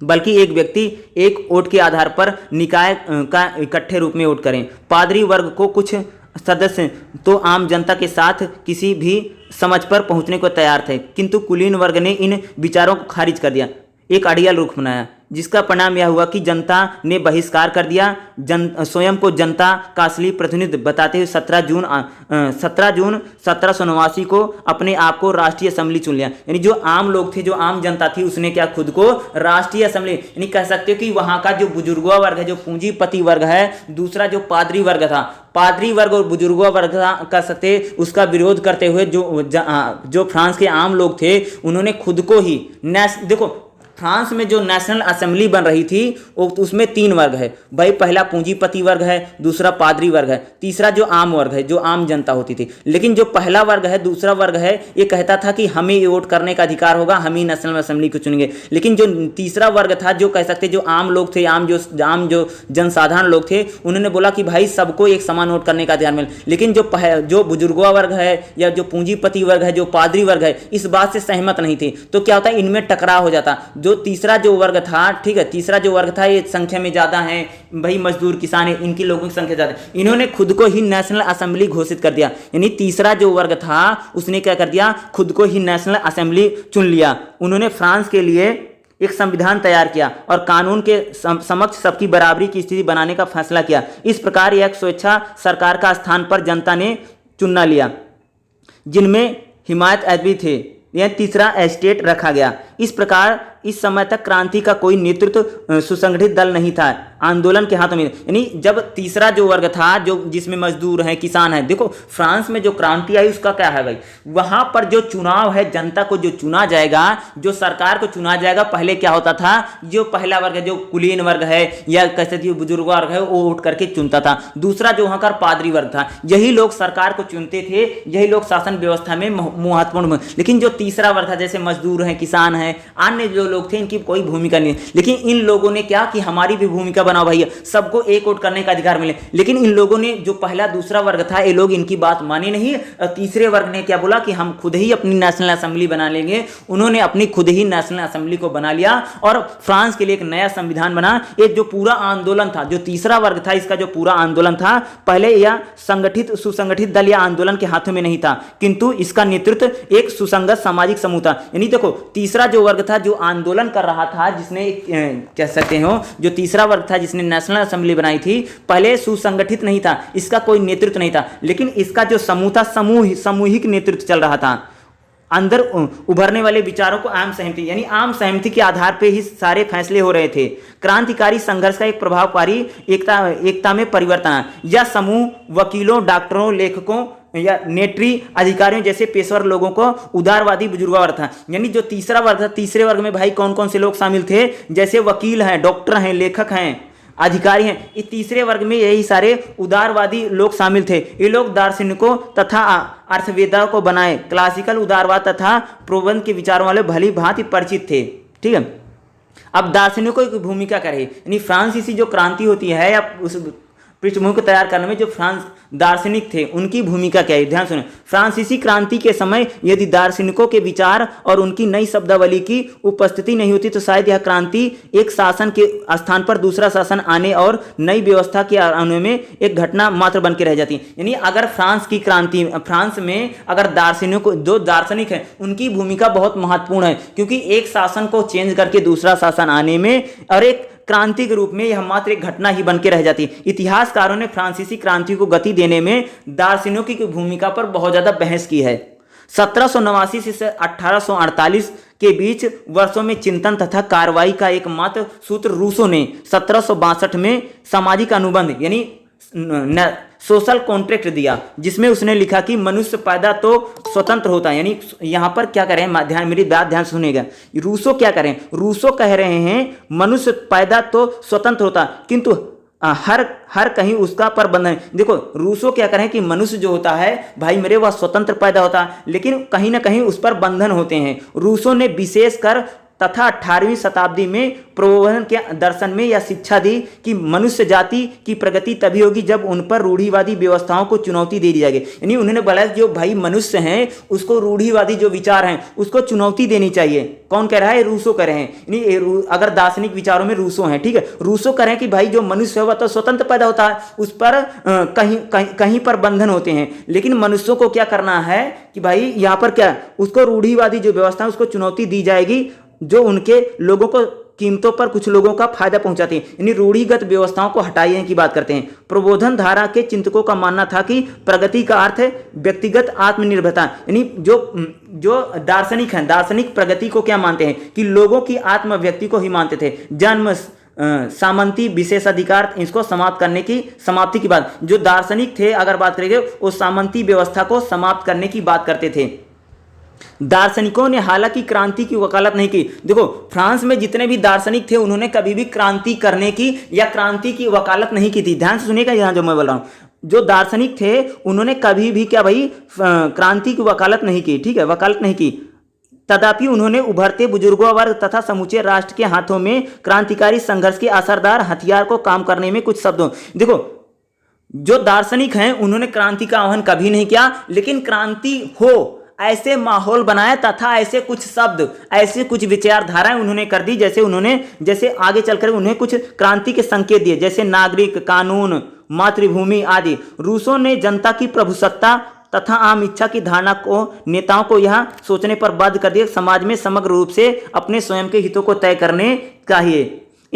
बल्कि एक व्यक्ति एक वोट के आधार पर निकाय का इकट्ठे रूप में वोट करें। पादरी वर्ग को कुछ सदस्य तो आम जनता के साथ किसी भी समझ पर पहुंचने को तैयार थे, किंतु कुलीन वर्ग ने इन विचारों को खारिज कर दिया, एक अड़ियल रुख बनाया, जिसका परिणाम यह हुआ कि जनता ने बहिष्कार कर दिया। स्वयं को जनता का असली प्रतिनिधि बताते हुए 17 जून 1789 को अपने आप को राष्ट्रीय असेंबली चुन लिया। यानी जो आम लोग थे, जो आम जनता थी, उसने क्या खुद को राष्ट्रीय असेंबली, यानी कह सकते हो कि वहां का जो बुजुर्गा वर्ग है, जो पूंजीपति वर्ग है, दूसरा जो पादरी वर्ग था, पादरी वर्ग और बुजुर्गा वर्ग कह सकते उसका विरोध करते हुए जो फ्रांस के आम लोग थे उन्होंने खुद को ही देखो फ्रांस में जो नेशनल असेंबली बन रही थी उसमें 3 वर्ग है भाई। पहला पूंजीपति वर्ग है, दूसरा पादरी वर्ग है, तीसरा जो आम वर्ग है, जो आम जनता होती थी। लेकिन जो पहला वर्ग है, दूसरा वर्ग है, ये कहता था कि हमें ये वोट करने का अधिकार होगा, हम ही नेशनल असेंबली को चुनेंगे। लेकिन जो तीसरा वर्ग था, जो कह सकते जो आम लोग थे, आम जो जनसाधारण लोग थे, उन्होंने बोला कि भाई सबको एक समान वोट करने का अधिकार मिले। लेकिन जो बुजुर्गा वर्ग है या जो पूंजीपति वर्ग है, जो पादरी वर्ग है, इस बात से सहमत नहीं थे। तो क्या होता है, इनमें टकराव हो जाता। जो तीसरा जो वर्ग था, ठीक है, तीसरा जो वर्ग था ये संख्या में ज्यादा है भाई, मजदूर किसान है, इनकी लोगों की संख्या ज्यादा है। इन्होंने खुद को ही नेशनल असेंबली घोषित कर दिया। यानी तीसरा जो वर्ग था उसने क्या कर दिया, खुद को ही नेशनल असेंबली चुन लिया। उन्होंने फ्रांस के लिए एक संविधान तैयार किया और कानून के समक्ष सबकी बराबरी की स्थिति बनाने का फैसला किया। इस प्रकार एक स्वेच्छा सरकार का स्थान पर जनता ने चुनना लिया, जिनमें हिमायत अदबी थे। यह तीसरा एस्टेट रखा गया। इस प्रकार इस समय तक क्रांति का कोई नेतृत्व सुसंगठित दल नहीं था, आंदोलन के हाथों में। यानी जब तीसरा जो वर्ग था, जो जिसमें मजदूर हैं, किसान हैं, देखो फ्रांस में जो क्रांति आई उसका क्या है भाई, वहां पर जो चुनाव है, जनता को जो चुना जाएगा, जो सरकार को चुना जाएगा, पहले क्या होता था, जो पहला वर्ग है, जो कुलीन वर्ग है या कैसे बुजुर्ग वर्ग है, वो वोट करके चुनता था। दूसरा जो वहां का पादरी वर्ग था, यही लोग सरकार को चुनते थे, यही लोग शासन व्यवस्था में महत्वपूर्ण। लेकिन जो तीसरा वर्ग था, जैसे मजदूर हैं, किसान हैं, अन्य जो लोग थे, इनकी कोई भूमिका नहीं। लेकिन इन लोगों ने क्या कि हमारी भी भूमिका बनाओ भैया, सबको एक वोट करने का अधिकार मिले। लेकिन इन लोगों ने, जो पहला दूसरा वर्ग था, ये लोग इनकी बात माने नहीं। तीसरे वर्ग ने क्या बोला कि हम खुद ही अपनी नेशनल असेंबली बना लेंगे। उन्होंने अपनी खुद ही नेशनल असेंबली को बना लिया और फ्रांस के लिए एक नया संविधान बना। एक जो पूरा आंदोलन था, जो तीसरा वर्ग था, इसका जो पूरा आंदोलन था, पहले यह संगठित सुसंगठित दल या आंदोलन के हाथों में नहीं था, किंतु इसका नेतृत्व एक सुसंगत सामाजिक समूह था। यानी देखो तीसरा जो वर्ग था, जो आंदोलन कर रहा था, जिसने कह सकते हो, जो तीसरा वर्ग था जिसने नेशनल असेंबली बनाई थी, पहले सुसंगठित नहीं था, इसका कोई नेतृत्व नहीं था। लेकिन इसका जो समूह था, सामूहिक नेतृत्व चल रहा था। अंदर उभरने वाले विचारों को आम सहमति, यानी आम सहमति के आधार पर ही सारे फैसले हो रहे थे। क्रांतिकारी संघर्ष का एक प्रभावकारी एकता में परिवर्तन। यह समूह वकीलों, डॉक्टरों, लेखकों या नेटरी अधिकारियों जैसे पेशेवर लोगों को उदारवादी बुजुर्ग वर्ग था। यानी जो तीसरा वर्ग था, तीसरे वर्ग में भाई कौन कौन से लोग शामिल थे, जैसे वकील हैं, डॉक्टर हैं, लेखक हैं, अधिकारी हैं। इस तीसरे वर्ग में यही सारे उदारवादी लोग शामिल थे। ये लोग दार्शनिकों तथा अर्थवेदाओं को बनाए क्लासिकल उदारवाद तथा प्रबंध के विचारों वाले भली भांति परिचित थे। ठीक है, अब दार्शनिकों की भूमिका क्या रही, यानी फ्रांसीसी जो क्रांति होती है या उस पृष्ठभूमि को तैयार करने में जो फ्रांस दार्शनिक थे, उनकी भूमिका क्या है, ध्यान सुने। फ्रांसीसी क्रांति के समय यदि दार्शनिकों के विचार और उनकी नई शब्दावली की उपस्थिति नहीं होती तो शायद यह क्रांति एक शासन के स्थान पर दूसरा शासन आने और नई व्यवस्था के आने में एक घटना मात्र बन के रह जाती। यानी अगर फ्रांस की क्रांति, फ्रांस में अगर दार्शनिकों, जो दार्शनिक हैं, उनकी भूमिका बहुत महत्वपूर्ण है, क्योंकि एक शासन को चेंज करके दूसरा शासन आने में और एक क्रांति के रूप में यह मात्र एक घटना ही बन के रह जाती। इतिहासकारों ने फ्रांसीसी क्रांति को गति देने में दार्शनिकों की भूमिका पर बहुत ज्यादा बहस की है। 1789 से 1848 के बीच वर्षों में चिंतन तथा कार्रवाई का एकमात्र सूत्र रूसो ने 1762 में सामाजिक अनुबंध यानी सोशल कॉन्ट्रैक्ट दिया, जिसमें उसने लिखा कि मनुष्य पैदा तो स्वतंत्र होता है। यानी यहां पर क्या करें, मेरी बात ध्यान सुनिएगा। रूसो क्या करें, रूसो कह रहे हैं मनुष्य पैदा तो स्वतंत्र होता, किंतु हर कहीं उसका प्रबंधन है। देखो रूसो क्या करें कि मनुष्य जो होता है भाई मेरे, वह स्वतंत्र पैदा होता है, लेकिन कहीं ना कहीं उस पर बंधन होते हैं। रूसो ने विशेषकर तथा 18वीं शताब्दी में प्रबोधन के दर्शन में यह शिक्षा दी कि मनुष्य जाति की प्रगति तभी होगी जब उन पर रूढ़िवादी व्यवस्थाओं को चुनौती दे दी जाएगी। यानी उन्होंने बोला जो भाई मनुष्य हैं उसको रूढ़िवादी जो विचार हैं उसको चुनौती देनी चाहिए। कौन कह रहा है, रूसो कह रहे हैं। यानी अगर दार्शनिक विचारों में रूसो हैं, ठीक है, रूसो कह रहे हैं कि भाई जो मनुष्य है वह तो स्वतंत्र पैदा होता है, उस पर कहीं पर बंधन होते हैं, लेकिन मनुष्यों को क्या करना है कि भाई यहाँ पर क्या उसको रूढ़िवादी जो व्यवस्था है उसको चुनौती दी जाएगी जो उनके लोगों को कीमतों पर कुछ लोगों का फायदा पहुंचाती है। यानी रूढ़िगत व्यवस्थाओं को हटाने की बात करते हैं। प्रबोधन धारा के चिंतकों का मानना था कि प्रगति का अर्थ है व्यक्तिगत आत्मनिर्भरता। यानी जो दार्शनिक हैं, दार्शनिक प्रगति को क्या मानते हैं कि लोगों की आत्म व्यक्ति को ही मानते थे। जन्म सामंती विशेषाधिकार इसको समाप्त करने की समाप्ति की बात, जो दार्शनिक थे अगर बात करेंगे वो सामंती व्यवस्था को समाप्त करने की बात करते थे। दार्शनिकों ने हालांकि क्रांति की वकालत नहीं की। देखो फ्रांस में जितने भी दार्शनिक थे उन्होंने कभी भी क्रांति करने की या क्रांति की वकालत नहीं की थी। ध्यान से सुनिएगा यहाँ जो मैं बोल रहा हूँ। जो दार्शनिक थे उन्होंने कभी भी क्या भाई क्रांति की वकालत नहीं की, ठीक है, वकालत नहीं की। तथापि उन्होंने उभरते बुजुर्गों वर्ग तथा समूचे राष्ट्र के हाथों में क्रांतिकारी संघर्ष के असरदार हथियार को काम करने में कुछ शब्दों, देखो जो दार्शनिक हैं उन्होंने क्रांति का आह्वान कभी नहीं किया, लेकिन क्रांति हो ऐसे माहौल बनाया तथा ऐसे कुछ शब्द, ऐसे कुछ विचारधाराएं उन्होंने कर दी, जैसे आगे चलकर उन्हें कुछ क्रांति के संकेत दिए, जैसे नागरिक कानून, मातृभूमि आदि। रूसों ने जनता की प्रभुसत्ता तथा आम इच्छा की धारणा को नेताओं को यह सोचने पर बाध्य कर दिया समाज में समग्र रूप से अपने स्वयं के हितों को तय करने चाहिए।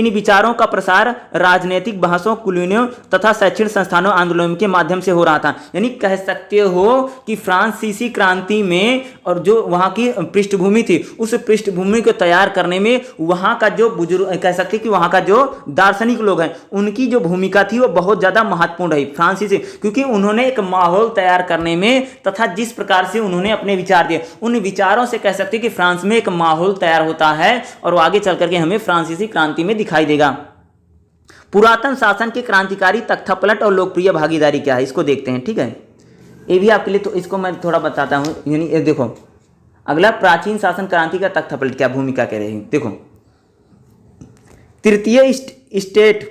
इन विचारों का प्रसार राजनीतिक बहसों, कुलीनों तथा शैक्षणिक संस्थानों, आंदोलनों के माध्यम से हो रहा था। यानी कह सकते हो कि फ्रांसीसी क्रांति में और जो वहाँ की पृष्ठभूमि थी, उस पृष्ठभूमि को तैयार करने में वहाँ का जो बुजुर्ग, कह सकते हैं कि वहाँ का जो दार्शनिक लोग हैं, उनकी जो भूमिका थी वो बहुत ज़्यादा महत्वपूर्ण रही फ्रांसीसी, क्योंकि उन्होंने एक माहौल तैयार करने में तथा जिस प्रकार से उन्होंने अपने विचार दिए, उन विचारों से कह सकते हैं कि फ्रांस में एक माहौल तैयार होता है और वो आगे चल करके हमें फ्रांसीसी क्रांति में दिखाई देगा। पुरातन शासन के क्रांतिकारी तख्तापलट और लोकप्रिय भागीदारी क्या है, इसको देखते हैं। ठीक है, ये भी आपके लिए, तो इसको मैं थोड़ा बताता हूँ। यानी ये देखो, अगला प्राचीन शासन क्रांति का तख्तापलट क्या भूमिका कह रही है। देखो, तृतीय स्टेट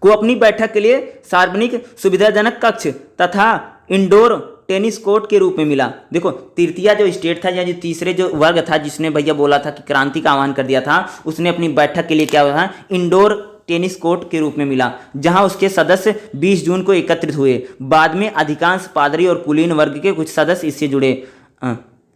को अपनी बैठक के लिए सार्वजनिक सुविधाजनक कक्ष तथा इंडोर टेनिस कोर्ट के रूप में मिला। देखो, तृतीय जो स्टेट था या जो तीसरे जो वर्ग था जिसने भैया बोला था कि क्रांति का आह्वान कर दिया था, उसने अपनी बैठक के लिए क्या हुआ था, इंडोर टेनिस कोर्ट के रूप में मिला, जहां उसके सदस्य 20 जून को एकत्रित हुए। बाद में अधिकांश पादरी और कुलीन वर्ग के कुछ सदस्य इससे जुड़े।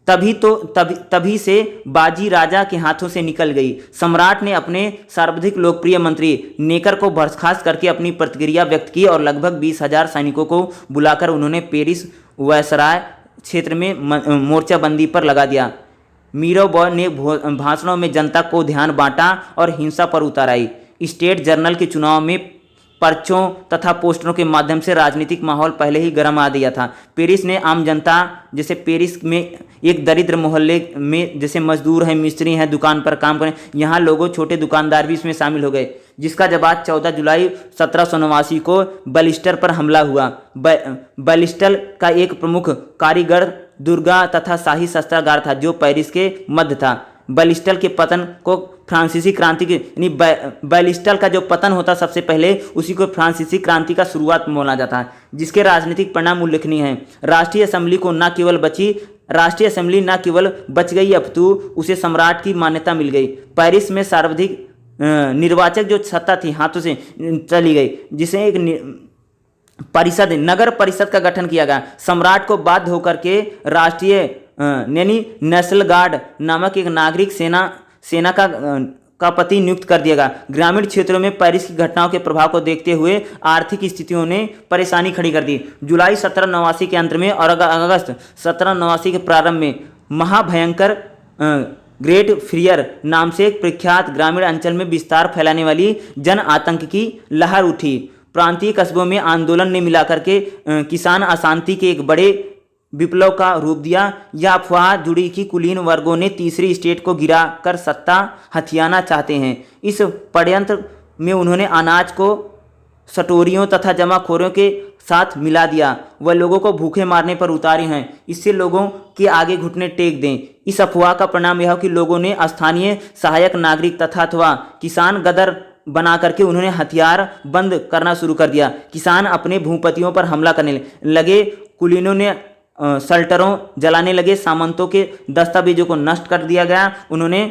तभी से बाजी राजा के हाथों से निकल गई। सम्राट ने अपने सर्वाधिक लोकप्रिय मंत्री नेकर को बर्खास्त करके अपनी प्रतिक्रिया व्यक्त की और लगभग 20,000 सैनिकों को बुलाकर उन्होंने पेरिस वायसराय क्षेत्र में मोर्चाबंदी पर लगा दिया। मीराबॉय ने भाषणों में जनता को ध्यान बांटा और हिंसा पर उतर आई। स्टेट जर्नल के चुनाव में पर्चों तथा पोस्टरों के माध्यम से राजनीतिक माहौल पहले ही गर्म आ दिया था। पेरिस ने आम जनता, जैसे पेरिस में एक दरिद्र मोहल्ले में जैसे मजदूर हैं, मिस्त्री हैं, दुकान पर काम करें, यहाँ लोगों, छोटे दुकानदार भी इसमें शामिल हो गए, जिसका जवाब 14 जुलाई 1789 को बैलिस्टर पर हमला हुआ। बैलिस्टर का एक प्रमुख कारीगर दुर्गा तथा शाही शस्त्रागार था जो पेरिस के मध्य था। बैलिस्टर के पतन को फ्रांसीसी क्रांति की, यानी बैलिस्टर का जो पतन होता सबसे पहले, उसी को फ्रांसीसी क्रांति का शुरुआत माना जाता है, जिसके राजनीतिक परिणाम उल्लेखनीय हैं। राष्ट्रीय असेंबली न केवल बच गई, अपितु उसे सम्राट की मान्यता मिल गई। पेरिस में सर्वाधिक निर्वाचक जो सत्ता थी हाथों से चली गई, जिसे एक परिषद, नगर परिषद का गठन किया गया। सम्राट को बाध्य होकर के राष्ट्रीय यानी नेशनल गार्ड नामक एक नागरिक सेना का पति नियुक्त कर दिया गया। ग्रामीण क्षेत्रों में पेरिस की घटनाओं के प्रभाव को देखते हुए आर्थिक स्थितियों ने परेशानी खड़ी कर दी। जुलाई 1789 के अंत में और अगस्त 1789 के प्रारंभ में महाभयंकर ग्रेट फ्रियर नाम से एक प्रख्यात ग्रामीण अंचल में विस्तार फैलाने वाली जन आतंक की लहर उठी। प्रांतीय कस्बों में आंदोलन ने मिलाकर के किसान अशांति के एक बड़े विप्लव का रूप दिया। यह अफवाह जुड़ी कि कुलीन वर्गों ने तीसरी स्टेट को गिराकर सत्ता हथियाना चाहते हैं। इस षड्यंत्र में उन्होंने अनाज को सटोरियों तथा जमाखोरों के साथ मिला दिया। वह लोगों को भूखे मारने पर उतारे हैं, इससे लोगों के आगे घुटने टेक दें। इस अफवाह का परिणाम यह कि लोगों ने स्थानीय सहायक नागरिक तथा अथवा किसान गदर बना करके उन्होंने हथियार बंद करना शुरू कर दिया। किसान अपने भूपतियों पर हमला करने लगे। कुलीनों ने सल्टरों जलाने लगे। सामंतों के दस्तावेजों को नष्ट कर दिया गया, उन्होंने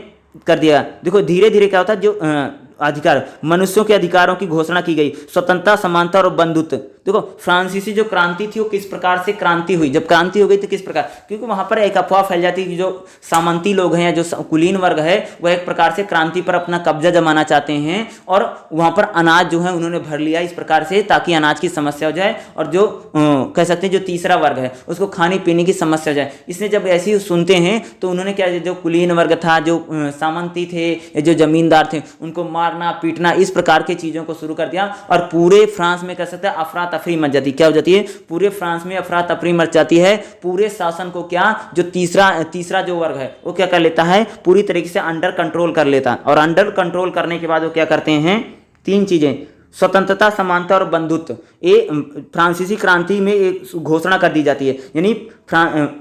कर दिया। देखो, धीरे धीरे क्या होता है, जो अधिकार, मनुष्यों के अधिकारों की घोषणा की गई। स्वतंत्रता, समानता और बंधुत्व। देखो, फ्रांसीसी जो क्रांति थी वो किस प्रकार से क्रांति हुई, जब क्रांति हो गई तो किस प्रकार, क्योंकि वहां पर एक अफवाह फैल जाती है कि जो सामंती लोग हैं या जो कुलीन वर्ग है वह एक प्रकार से क्रांति पर अपना कब्जा जमाना चाहते हैं और वहां पर अनाज जो है उन्होंने भर लिया इस प्रकार से ताकि अनाज की समस्या हो जाए और जो कह सकते हैं जो तीसरा वर्ग है उसको खाने पीने की समस्या हो जाए। इसलिए जब ऐसी सुनते हैं तो उन्होंने क्या, जो कुलीन वर्ग था, जो सामंती थे या जो जमींदार थे, उनको मारना पीटना इस प्रकार की चीजों को शुरू कर दिया और पूरे फ्रांस में कह सकते हैं अफरा तफरी मच जाती। क्या हो जाती है, पूरे फ्रांस में अफरा तफरी मच जाती है। पूरे शासन को क्या, जो तीसरा जो वर्ग है वो क्या कर लेता है, पूरी तरीके से अंडर कंट्रोल कर लेता है। और अंडर कंट्रोल करने के बाद वो क्या करते हैं, तीन चीजें, स्वतंत्रता, समानता और बंधुत्व, ये फ्रांसीसी क्रांति में एक घोषणा कर दी जाती है। यानी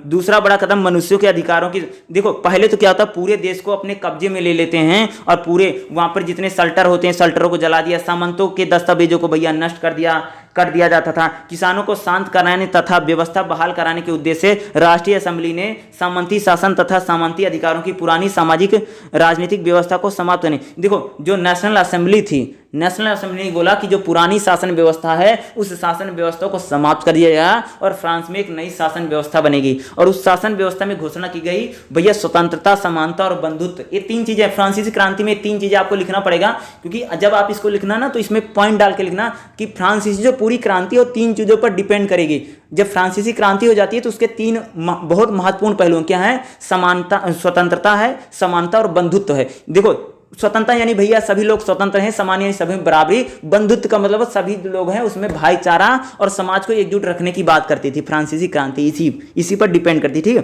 दूसरा बड़ा कदम मनुष्यों के अधिकारों की। देखो, पहले तो क्या होता है, पूरे देश को अपने कब्जे में ले लेते हैं और पूरे वहां पर जितने सल्टर होते हैं सल्टरों को जला दिया, सामंतों के दस्तावेजों को भैया नष्ट कर दिया जाता था। किसानों को शांत कराने तथा व्यवस्था बहाल कराने के उद्देश्य से राष्ट्रीय असेंबली ने सामंती शासन तथा सामंती अधिकारों की पुरानी सामाजिक राजनीतिक व्यवस्था को समाप्त करने। देखो, जो नेशनल असेंबली थी, नेशनल असेंबली ने बोला कि जो पुरानी शासन व्यवस्था है उस शासन व्यवस्था को समाप्त कर दिया गया और फ्रांस में एक नई शासन व्यवस्था व्यवस्था बनेगी। और उस शासन व्यवस्था में घोषणा की गई भैया स्वतंत्रता, समानता और बंधुत्व, ये 3 चीजें फ्रांसीसी क्रांति में 3 चीजें आपको लिखना पड़ेगा, क्योंकि जब आप इसको लिखना ना तो इसमें पॉइंट डाल के लिखना कि फ्रांसीसी जो पूरी क्रांति और 3 चीजों पर डिपेंड करेगी। जब फ्रांसीसी क्रांति हो जाती है तो उसके 3 बहुत महत्वपूर्ण पहलू क्या है, समानता, स्वतंत्रता है, समानता और बंधुत्व है। देखो स्वतंत्रता यानी भैया सभी लोग स्वतंत्र हैं, समान यानी सभी बराबरी, बंधुत्व का मतलब सभी लोग हैं उसमें भाईचारा और समाज को एकजुट रखने की बात करती थी फ्रांसीसी क्रांति, इसी पर डिपेंड करती। ठीक है,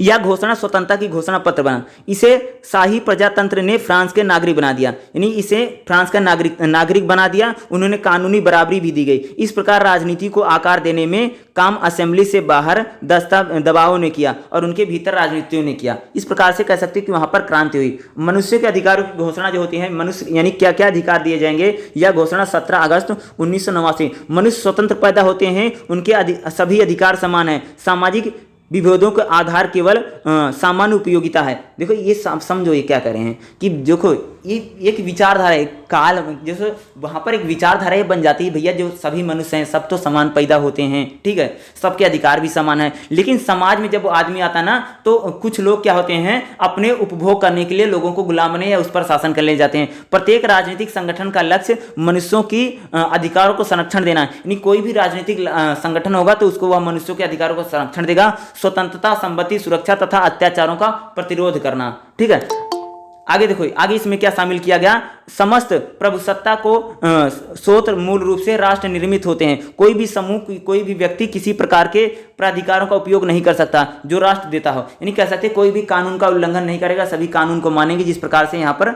यह घोषणा स्वतंत्रता की घोषणा पत्र बना। इसे शाही प्रजातंत्र ने फ्रांस के नागरिक बना दिया, यानी इसे फ्रांस का नागरिक बना दिया। उन्होंने कानूनी बराबरी भी दी गई। इस प्रकार राजनीति को आकार देने में काम असेंबली से बाहर दबावों ने किया और उनके भीतर राजनीतियों ने किया। इस प्रकार से कह सकते हैं कि वहां पर क्रांति हुई। मनुष्य के अधिकारों की घोषणा जो होती है, मनुष्य यानी क्या क्या अधिकार दिए जाएंगे, यह घोषणा 17 अगस्त 1989। मनुष्य स्वतंत्र पैदा होते हैं, उनके सभी अधिकार समान है। सामाजिक विभेदों का आधार केवल सामान्य उपयोगिता है। देखो ये समझो ये क्या कर रहे हैं कि देखो ये एक विचारधारा है, काल जैसे वहाँ पर एक विचारधारा बन जाती है भैया जो सभी मनुष्य हैं, सब तो समान पैदा होते हैं, ठीक है, सबके अधिकार भी समान है। लेकिन समाज में जब वो आदमी आता ना तो कुछ लोग क्या होते हैं, अपने उपभोग करने के लिए लोगों को गुलाम बने या उस पर शासन कर ले जाते हैं। प्रत्येक राजनीतिक संगठन का लक्ष्य मनुष्यों की अधिकारों को संरक्षण देना है, यानी कोई भी राजनीतिक संगठन होगा तो उसको वह मनुष्यों के अधिकारों को संरक्षण देगा, स्वतंत्रता, संपत्ति, सुरक्षा तथा अत्याचारों का प्रतिरोध करना। ठीक है, आगे देखो, आगे इसमें क्या शामिल किया गया, समस्त प्रभुसत्ता को स्रोत मूल रूप से राष्ट्र निर्मित होते हैं। कोई भी समूह, कोई भी व्यक्ति किसी प्रकार के प्राधिकारों का उपयोग नहीं कर सकता जो राष्ट्र देता हो, यानी कह सकते कोई भी कानून का उल्लंघन नहीं करेगा, सभी कानून को मानेंगे। जिस प्रकार से यहाँ पर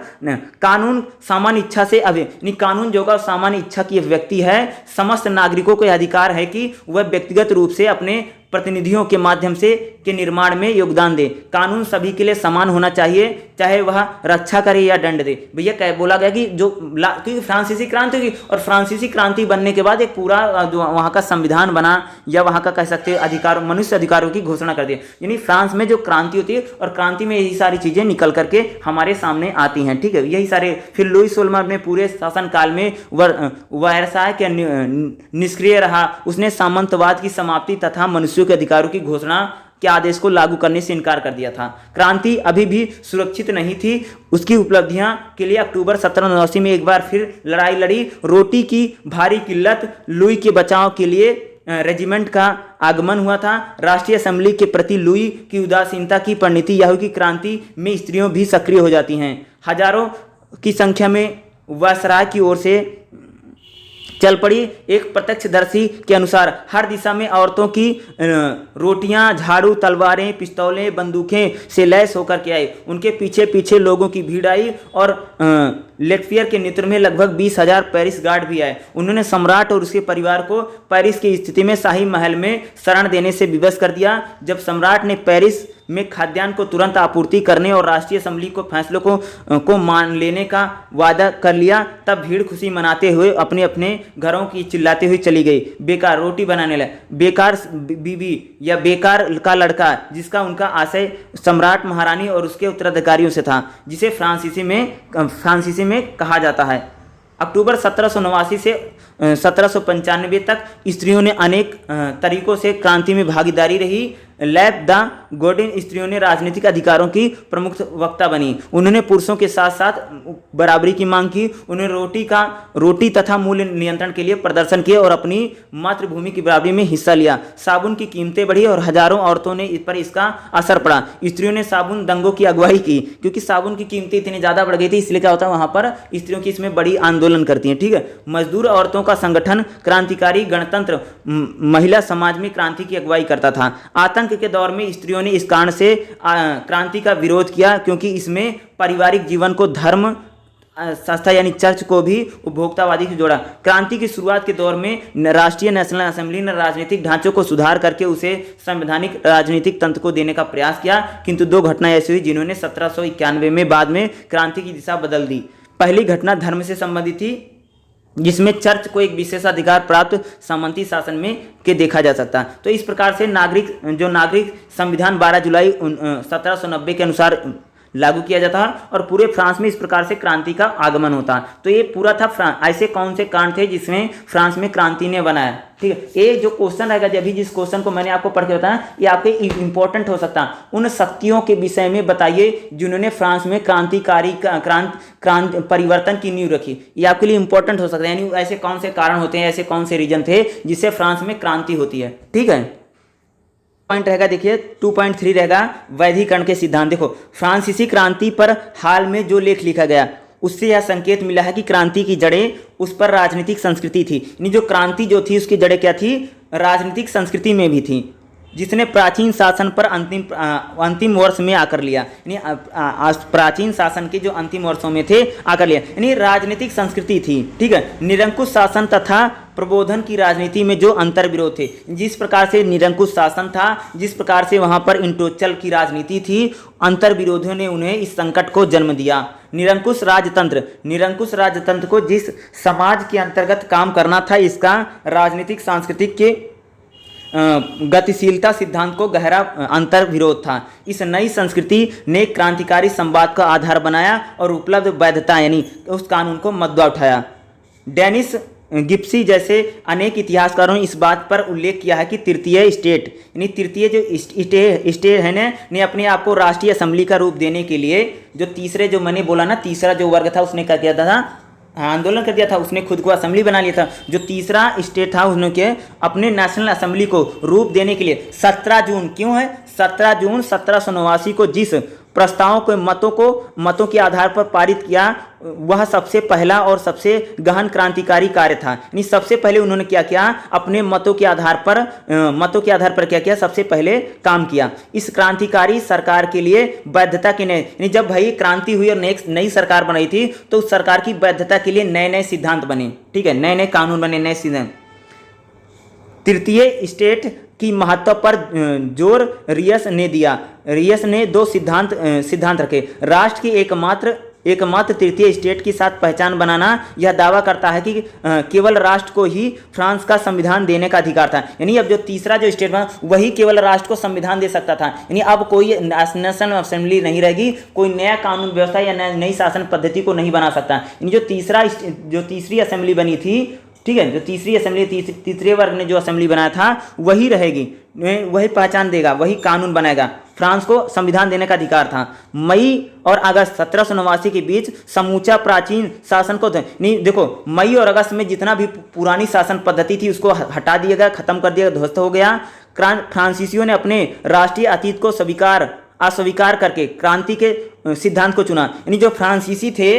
कानून सामान्य इच्छा से यानी कानून जो का सामान्य इच्छा की व्यक्ति है, समस्त नागरिकों को अधिकार है कि वह व्यक्तिगत रूप से अपने प्रतिनिधियों के माध्यम से के निर्माण में योगदान दे। कानून सभी के लिए समान होना चाहिए, चाहे वह रक्षा करे या दंड दे। भैया क्या बोला गया कि जो क्योंकि फ्रांसीसी क्रांति हुई और फ्रांसीसी क्रांति बनने के बाद एक पूरा जो वहाँ का संविधान बना या वहाँ का कह सकते हैं अधिकार, मनुष्य अधिकारों की घोषणा कर दी। यानी फ्रांस में जो क्रांति होती है और क्रांति में यही सारी चीजें निकल करके हमारे सामने आती हैं। ठीक है, यही सारे फिर लुई सोलमर ने पूरे शासन काल में वर्साय के निष्क्रिय रहा। उसने सामंतवाद की समाप्ति तथा मनुष्यों के अधिकारों की घोषणा के आदेश को लागू करने से इनकार कर दिया था। क्रांति अभी भी सुरक्षित नहीं थी। उसकी उपलब्धियां के लिए अक्टूबर 1789 में एक बार फिर लड़ाई लड़ी। रोटी की भारी किल्लत, लुई के बचाव के लिए रेजिमेंट का आगमन हुआ था। राष्ट्रीय असेंबली के प्रति लुई की उदासीनता की परिणति यह कि क्रांति में स्त्रियों भी सक्रिय हो जाती हैं। हजारों की संख्या में वायसराय की ओर से चल पड़ी। एक प्रत्यक्षदर्शी के अनुसार हर दिशा में औरतों की रोटियां, झाड़ू, तलवारें, पिस्तौलें, बंदूकें से लैस होकर के आए। उनके पीछे पीछे लोगों की भीड़ आई और लेटफियर के नेतृत्व में लगभग 20,000 पेरिस गार्ड भी आए। उन्होंने सम्राट और उसके परिवार को पेरिस की स्थिति में शाही महल में शरण देने से विवश कर दिया। जब सम्राट ने पेरिस में खाद्यान्न को तुरंत आपूर्ति करने और राष्ट्रीय असेंबली को फैसलों को मान लेने का वादा कर लिया, तब भीड़ खुशी मनाते हुए अपने अपने घरों की चिल्लाते हुए चली गई। बेकार रोटी बनाने लगे, बेकार बीबी या बेकार का लड़का, जिसका उनका आशय सम्राट, महारानी और उसके उत्तराधिकारियों से था, जिसे फ्रांसीसी में कहा जाता है। अक्टूबर 1789 से 1795 तक स्त्रियों ने अनेक तरीकों से क्रांति में भागीदारी रही। लैप द गोल्डन स्त्रियों ने राजनीतिक अधिकारों की प्रमुख वक्ता बनी। उन्होंने पुरुषों के साथ साथ बराबरी की मांग की। उन्होंने रोटी तथा मूल्य नियंत्रण के लिए प्रदर्शन किए और अपनी मातृभूमि की बराबरी में हिस्सा लिया। साबुन की कीमतें बढ़ी और हजारों औरतों ने इस पर इसका असर पड़ा। स्त्रियों ने साबुन दंगों की अगुवाई की, क्योंकि साबुन की कीमतें इतनी ज़्यादा बढ़ गई थी, इसलिए क्या होता है वहाँ पर स्त्रियों की इसमें बड़ी आंदोलन करती हैं। ठीक है, मजदूर औरतों का संगठन क्रांतिकारी गणतंत्र महिला समाज में क्रांति की अगुवाई करता था। आतंक के दौर में स्त्रियों ने इस कारण से क्रांति का विरोध किया, क्योंकि इसमें पारिवारिक जीवन को धर्म संस्था यानी चर्च को भी उपभोक्तावादी से जोड़ा। क्रांति की शुरुआत के दौर में राष्ट्रीय नेशनल असेंबली ने राजनीतिक ढांचों को सुधार करके उसे संवैधानिक राजनीतिक तंत्र को देने का प्रयास किया, किंतु 2 घटनाएं ऐसी हुई जिन्होंने 1791 में बाद में क्रांति की दिशा बदल दी। पहली घटना धर्म से संबंधित थी, जिसमें चर्च को एक विशेषाधिकार प्राप्त सामंती शासन में के देखा जा सकता। तो इस प्रकार से नागरिक संविधान 12 जुलाई 1790 के अनुसार लागू किया जाता और पूरे फ्रांस में इस प्रकार से क्रांति का आगमन होता। तो ये पूरा था ऐसे कौन से कांड थे जिसमें फ्रांस में क्रांति ने बनाया। ठीक है, ये जो क्वेश्चन रहेगा, जब भी जिस क्वेश्चन को मैंने आपको पढ़ के बताया, ये आपके इंपॉर्टेंट हो सकता है। उन शक्तियों के विषय में बताइए जिन्होंने फ्रांस में क्रांतिकारी क्रांति परिवर्तन की नींव रखी, ये आपके लिए इंपॉर्टेंट हो सकता है। यानी ऐसे कौन से कारण होते हैं, ऐसे कौन से रीजन थे जिससे फ्रांस में क्रांति होती है। ठीक है, पॉइंट रहेगा, देखिए 2.3 रहेगा वैधीकरण के सिद्धांत। देखो, फ्रांसीसी क्रांति पर हाल में जो लेख लिखा गया उससे यह संकेत मिला है कि क्रांति की जड़ें उस पर राजनीतिक संस्कृति थी। यानी जो क्रांति जो थी उसकी जड़ें क्या थी, राजनीतिक संस्कृति में भी थी, जिसने प्राचीन शासन पर अंतिम वर्ष में आकर लिया। यानी प्राचीन शासन के जो अंतिम वर्षों में थे आकर लिया, यानी राजनीतिक संस्कृति थी। ठीक है, निरंकुश शासन तथा प्रबोधन की राजनीति में जो अंतर विरोध थे, जिस प्रकार से निरंकुश शासन था, जिस प्रकार से वहां पर इंटोचल की राजनीति थी, अंतर विरोधियों ने उन्हें इस संकट को जन्म दिया। निरंकुश राजतंत्र को जिस समाज के अंतर्गत काम करना था, इसका राजनीतिक सांस्कृतिक के गतिशीलता सिद्धांत को गहरा अंतर विरोध था। इस नई संस्कृति ने क्रांतिकारी संवाद का आधार बनाया और उपलब्ध वैधता यानी उस कानून को मद्दा उठाया। डेनिस गिप्सी जैसे अनेक इतिहासकारों ने इस बात पर उल्लेख किया है कि तृतीय स्टेट यानी तृतीय जो स्टेट है ने अपने आप को राष्ट्रीय असेंबली का रूप देने के लिए जो तीसरे जो मैंने बोला ना, तीसरा जो वर्ग था उसने क्या किया था, आंदोलन कर दिया था, उसने खुद को असेंबली बना लिया था। जो तीसरा स्टेट था उसने अपने नेशनल असेंबली को रूप देने के लिए 17 जून 1789 को जिस प्रस्तावों के मतों के आधार पर पारित किया, वह सबसे पहला और सबसे गहन क्रांतिकारी कार्य था। यानी सबसे पहले उन्होंने क्या किया, अपने मतों के आधार पर क्या किया, सबसे पहले काम किया। इस क्रांतिकारी सरकार के लिए वैधता के नए, यानी जब भाई क्रांति हुई और नई सरकार बनाई थी तो उस सरकार की वैधता के लिए नए नए सिद्धांत बने। ठीक है, नए नए कानून बने, नए सिद्धांत। तृतीय स्टेट की महत्व पर जोर रियस ने दिया। रियस ने दो सिद्धांत रखे। राष्ट्र की एकमात्र तृतीय स्टेट के साथ पहचान बनाना। यह दावा करता है कि केवल राष्ट्र को ही फ्रांस का संविधान देने का अधिकार था। यानी अब जो तीसरा जो स्टेट बना वही केवल राष्ट्र को संविधान दे सकता था। यानी अब कोई नेशनल असेंबली नहीं रहेगी, कोई नया कानून व्यवस्था या नई शासन पद्धति को नहीं बना सकता। यानी जो तीसरी असेंबली बनी थी, ठीक है, जो तीसरी असेंबली तीसरे वर्ग ने जो असेंबली बनाया था वही रहेगी, वही पहचान देगा, वही कानून बनाएगा। फ्रांस को संविधान देने का अधिकार था। मई और अगस्त 1789 के बीच समूचा प्राचीन शासन को नहीं, देखो मई और अगस्त में जितना भी पुरानी शासन पद्धति थी उसको हटा दिया गया, खत्म कर दिया, ध्वस्त हो गया। फ्रांसीसियों ने अपने राष्ट्रीय अतीत को अस्वीकार करके क्रांति के सिद्धांत को चुना। यानी जो फ्रांसीसी थे,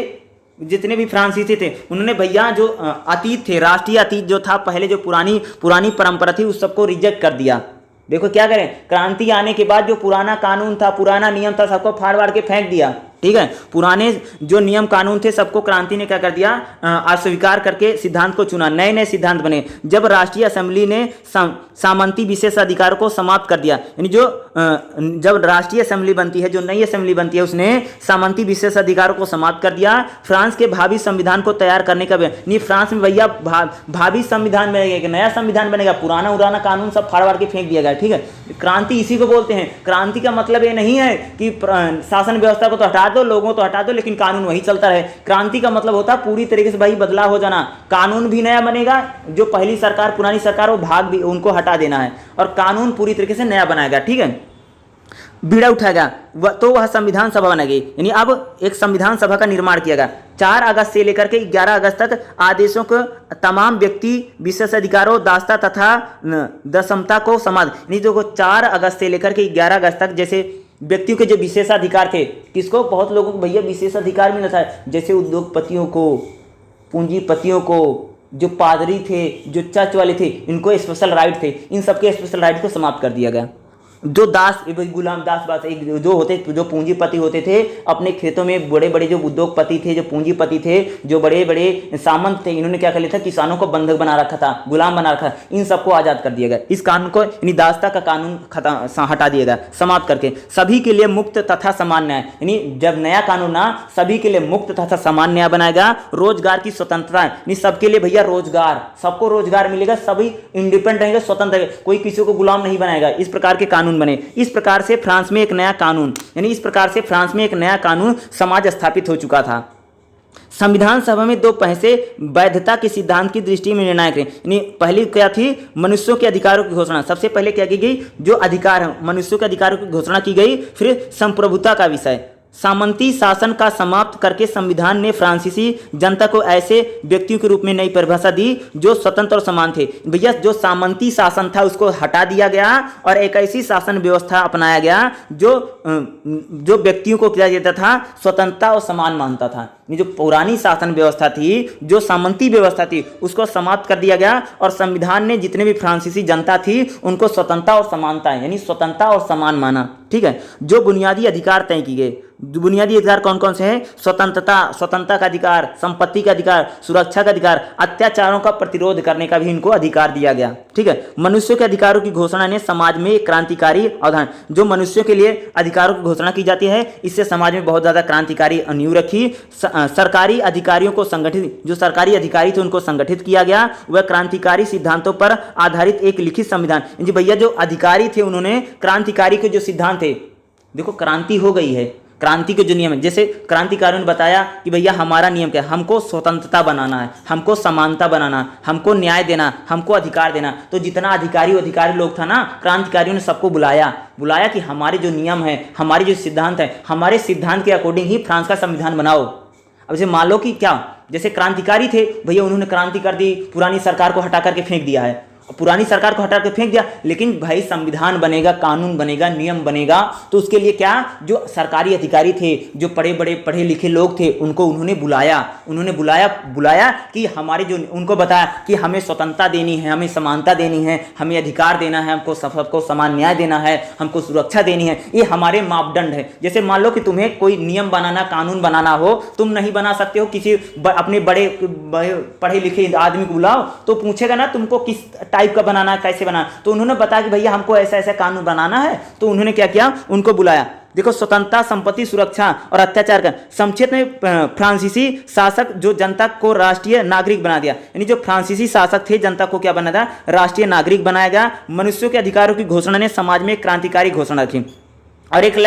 जितने भी फ्रांसीसी थे, उन्होंने भैया जो अतीत थे, राष्ट्रीय अतीत जो था, पहले जो पुरानी परंपरा थी, उस सबको रिजेक्ट कर दिया। देखो क्या करें, क्रांति आने के बाद जो पुराना कानून था, पुराना नियम था, सबको फाड़ के फेंक दिया। ठीक है, पुराने जो नियम कानून थे सबको क्रांति ने क्या कर दिया, अस्वीकार करके सिद्धांत को चुना। नए नए सिद्धांत बने। जब राष्ट्रीय असेंबली ने सामंती विशेष अधिकार को समाप्त कर दिया, यानी जब राष्ट्रीय असेंबली बनती है, जो नई असेंबली बनती है, उसने सामंती विशेष अधिकारों को समाप्त कर दिया। फ्रांस के भावी संविधान को तैयार करने का नहीं, फ्रांस में भैया भावी संविधान बनेगा, नया संविधान बनेगा, पुराना कानून सब फाड़ के फेंक दिया गया। ठीक है, क्रांति इसी को बोलते हैं। क्रांति का मतलब ये नहीं है कि शासन व्यवस्था को तो हटा दो, लोगों तो हटा दो, लेकिन कानून वही चलता रहे। क्रांति का मतलब होता है पूरी तरीके से भाई बदलाव हो जाना, कानून भी नया बनेगा, जो पहली सरकार पुरानी सरकार वो भाग भी उनको हटा देना है और कानून पूरी तरीके से नया बनाएगा। ठीक है, बीड़ा उठाएगा तो वह संविधान सभा बनेगी। यानी अब एक संविधान सभा का निर्माण किया गया। 4 अगस्त से लेकर के 11 अगस्त तक आदेशों को तमाम व्यक्ति विशेष अधिकारों, दास्ता तथा दशमता को समाज, यानी जो 4 अगस्त से लेकर के 11 अगस्त तक जैसे व्यक्तियों के जो विशेषाधिकार थे, किसको, बहुत लोगों को भैया विशेषाधिकार मिला था, जैसे उद्योगपतियों को, पूंजीपतियों को, जो पादरी थे, जो चर्च वाले थे, इनको स्पेशल राइट थे, इन सबके स्पेशल राइट को समाप्त कर दिया गया। जो गुलाम दास जो पूंजीपति होते थे, अपने खेतों में बड़े बड़े जो उद्योगपति थे, जो पूंजीपति थे, जो बड़े बड़े सामंत थे, इन्होंने क्या कर लिया था, किसानों को बंधक बना रखा था, गुलाम बना रखा, इन सबको आजाद कर दिया गया। इस कानून को, यानी दास्ता का कानून हटा दिया गया, समाप्त करके सभी के लिए मुक्त तथा समान न्याय, यानी जब नया कानून ना सभी के लिए मुक्त तथा समान न्याय बनाएगा। रोजगार की स्वतंत्रता, यानी सबके लिए भैया रोजगार, सबको रोजगार मिलेगा, सभी इंडिपेंडेंट रहेंगे, स्वतंत्र, कोई किसी को गुलाम नहीं बनाएगा। इस प्रकार के कानून कानून बने। इस प्रकार से फ्रांस में एक नया कानून, यानी इस प्रकार से फ्रांस में एक नया कानून समाज स्थापित हो चुका था। संविधान सभा में दो पैसे वैधता के सिद्धांत की दृष्टि में निर्णायक रहे। यानी पहली क्या थी, मनुष्यों के अधिकारों की घोषणा। सबसे पहले क्या की गई, जो अधिकार है मनुष्यों के अधिकारों की घोषणा की गई। फिर संप्रभुता का विषय, सामंती शासन का समाप्त करके संविधान ने फ्रांसीसी जनता को ऐसे व्यक्तियों के रूप में नई परिभाषा दी जो स्वतंत्र और समान थे। भैया जो सामंती शासन था उसको हटा दिया गया और एक ऐसी शासन व्यवस्था अपनाया गया जो व्यक्तियों को क्या देता था, स्वतंत्रता और समान मानता था। जो पुरानी शासन व्यवस्था थी, जो सामंती व्यवस्था थी, उसको समाप्त कर दिया गया और संविधान ने जितने भी फ्रांसीसी जनता थी उनको स्वतंत्रता और समानता यानी स्वतंत्रता और समान माना। ठीक है, जो बुनियादी अधिकार तय किए गए। बुनियादी अधिकार कौन कौन से हैं, स्वतंत्रता का अधिकार, संपत्ति का अधिकार, सुरक्षा का अधिकार, अत्याचारों का प्रतिरोध करने का भी इनको अधिकार दिया गया। ठीक है, मनुष्यों के अधिकारों की घोषणा ने समाज में एक क्रांतिकारी अवधारण, जो मनुष्यों के लिए अधिकारों की घोषणा की जाती है, इससे समाज में बहुत ज्यादा क्रांतिकारी नींव रखी। सरकारी अधिकारियों को संगठित, जो सरकारी अधिकारी थे उनको संगठित किया गया। वह क्रांतिकारी सिद्धांतों पर आधारित एक लिखित संविधान। जी भैया जो अधिकारी थे उन्होंने क्रांतिकारी के जो सिद्धांत थे, देखो क्रांति हो गई है, क्रांति के जो नियम है, जैसे क्रांतिकारियों ने बताया कि भैया हमारा नियम क्या है, हमको स्वतंत्रता बनाना है, हमको समानता बनाना, हमको न्याय देना, हमको अधिकार देना। तो जितना अधिकारी लोग था ना, क्रांतिकारियों ने सबको बुलाया कि हमारे जो नियम है, हमारे जो सिद्धांत है, हमारे सिद्धांत के अकॉर्डिंग ही फ्रांस का संविधान बनाओ। अब जैसे मान लो कि क्या, जैसे क्रांतिकारी थे भैया, उन्होंने क्रांति कर दी, पुरानी सरकार को हटा करके फेंक दिया है, पुरानी सरकार को हटा के फेंक दिया, लेकिन भाई संविधान बनेगा, कानून बनेगा, नियम बनेगा, तो उसके लिए क्या, जो सरकारी अधिकारी थे, जो पढ़े लिखे लोग थे, उनको उन्होंने बुलाया कि हमारे जो, उनको बताया कि हमें स्वतंत्रता देनी है, हमें समानता देनी है, हमें अधिकार देना है, हमको सबको समान न्याय देना है, हमको सुरक्षा देनी है, ये हमारे मापदंड है। जैसे मान लो कि तुम्हें कोई नियम बनाना, कानून बनाना हो, तुम नहीं बना सकते हो, किसी अपने बड़े पढ़े लिखे आदमी को बुलाओ तो पूछेगा ना तुमको किस टाइप का बनाना है, कैसे बनाना। तो उन्होंने बताया कि भैया हमको ऐसा ऐसा कानून बनाना है, तो उन्होंने क्या किया, उनको बुलाया। देखो स्वतंत्रता, संपत्ति, सुरक्षा और अत्याचार का संक्षेप में फ्रांसीसी शासक जो जनता को राष्ट्रीय नागरिक बना दिया। यानी जो फ्रांसीसी शासक थे जनता को क्या बना था, राष्ट्रीय नागरिक बनाया गया। मनुष्यों के अधिकारों की घोषणा ने समाज में क्रांतिकारी घोषणा रखी और एक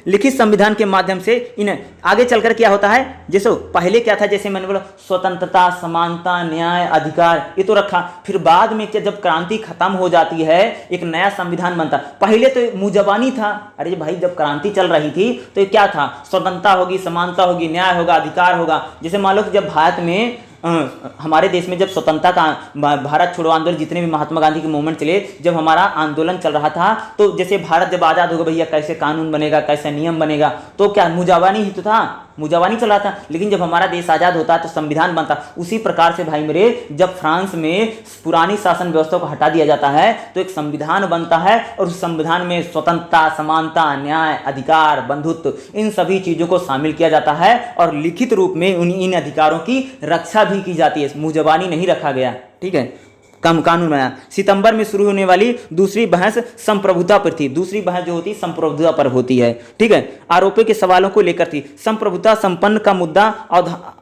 लिखित संविधान के माध्यम से इन आगे चलकर क्या होता है, जैसे पहले क्या था, जैसे मैंने बोला स्वतंत्रता, समानता, न्याय, अधिकार, ये तो रखा। फिर बाद में क्या, जब क्रांति खत्म हो जाती है, एक नया संविधान बनता। पहले तो मुँह जबानी था, अरे भाई जब क्रांति चल रही थी तो क्या था, स्वतंत्रता होगी, समानता होगी, न्याय होगा, अधिकार होगा। जैसे मान लो कि जब भारत में हमारे देश में जब स्वतंत्रता का भारत छोड़ो आंदोलन, जितने भी महात्मा गांधी के मूवमेंट चले, जब हमारा आंदोलन चल रहा था, तो जैसे भारत जब आज़ाद होगा भैया, कैसे कानून बनेगा, कैसे नियम बनेगा, तो क्या मुजावानी ही तो था, मुजावानी चला था। लेकिन जब हमारा देश आज़ाद होता तो संविधान बनता। उसी प्रकार से भाई मेरे, जब फ्रांस में पुरानी शासन व्यवस्था को हटा दिया जाता है तो एक संविधान बनता है और उस संविधान में स्वतंत्रता, समानता, न्याय, अधिकार, बंधुत्व, इन सभी चीज़ों को शामिल किया जाता है और लिखित रूप में इन अधिकारों की रक्षा भी की जाती है, मुजबानी नहीं रखा गया। ठीक है, कानून बना। सितंबर में शुरू होने वाली दूसरी बहस संप्रभुता पर थी। दूसरी बहस जो होती संप्रभुता पर होती है। ठीक है, आरोपों के सवालों को लेकर थी। संप्रभुता संपन्न का मुद्दा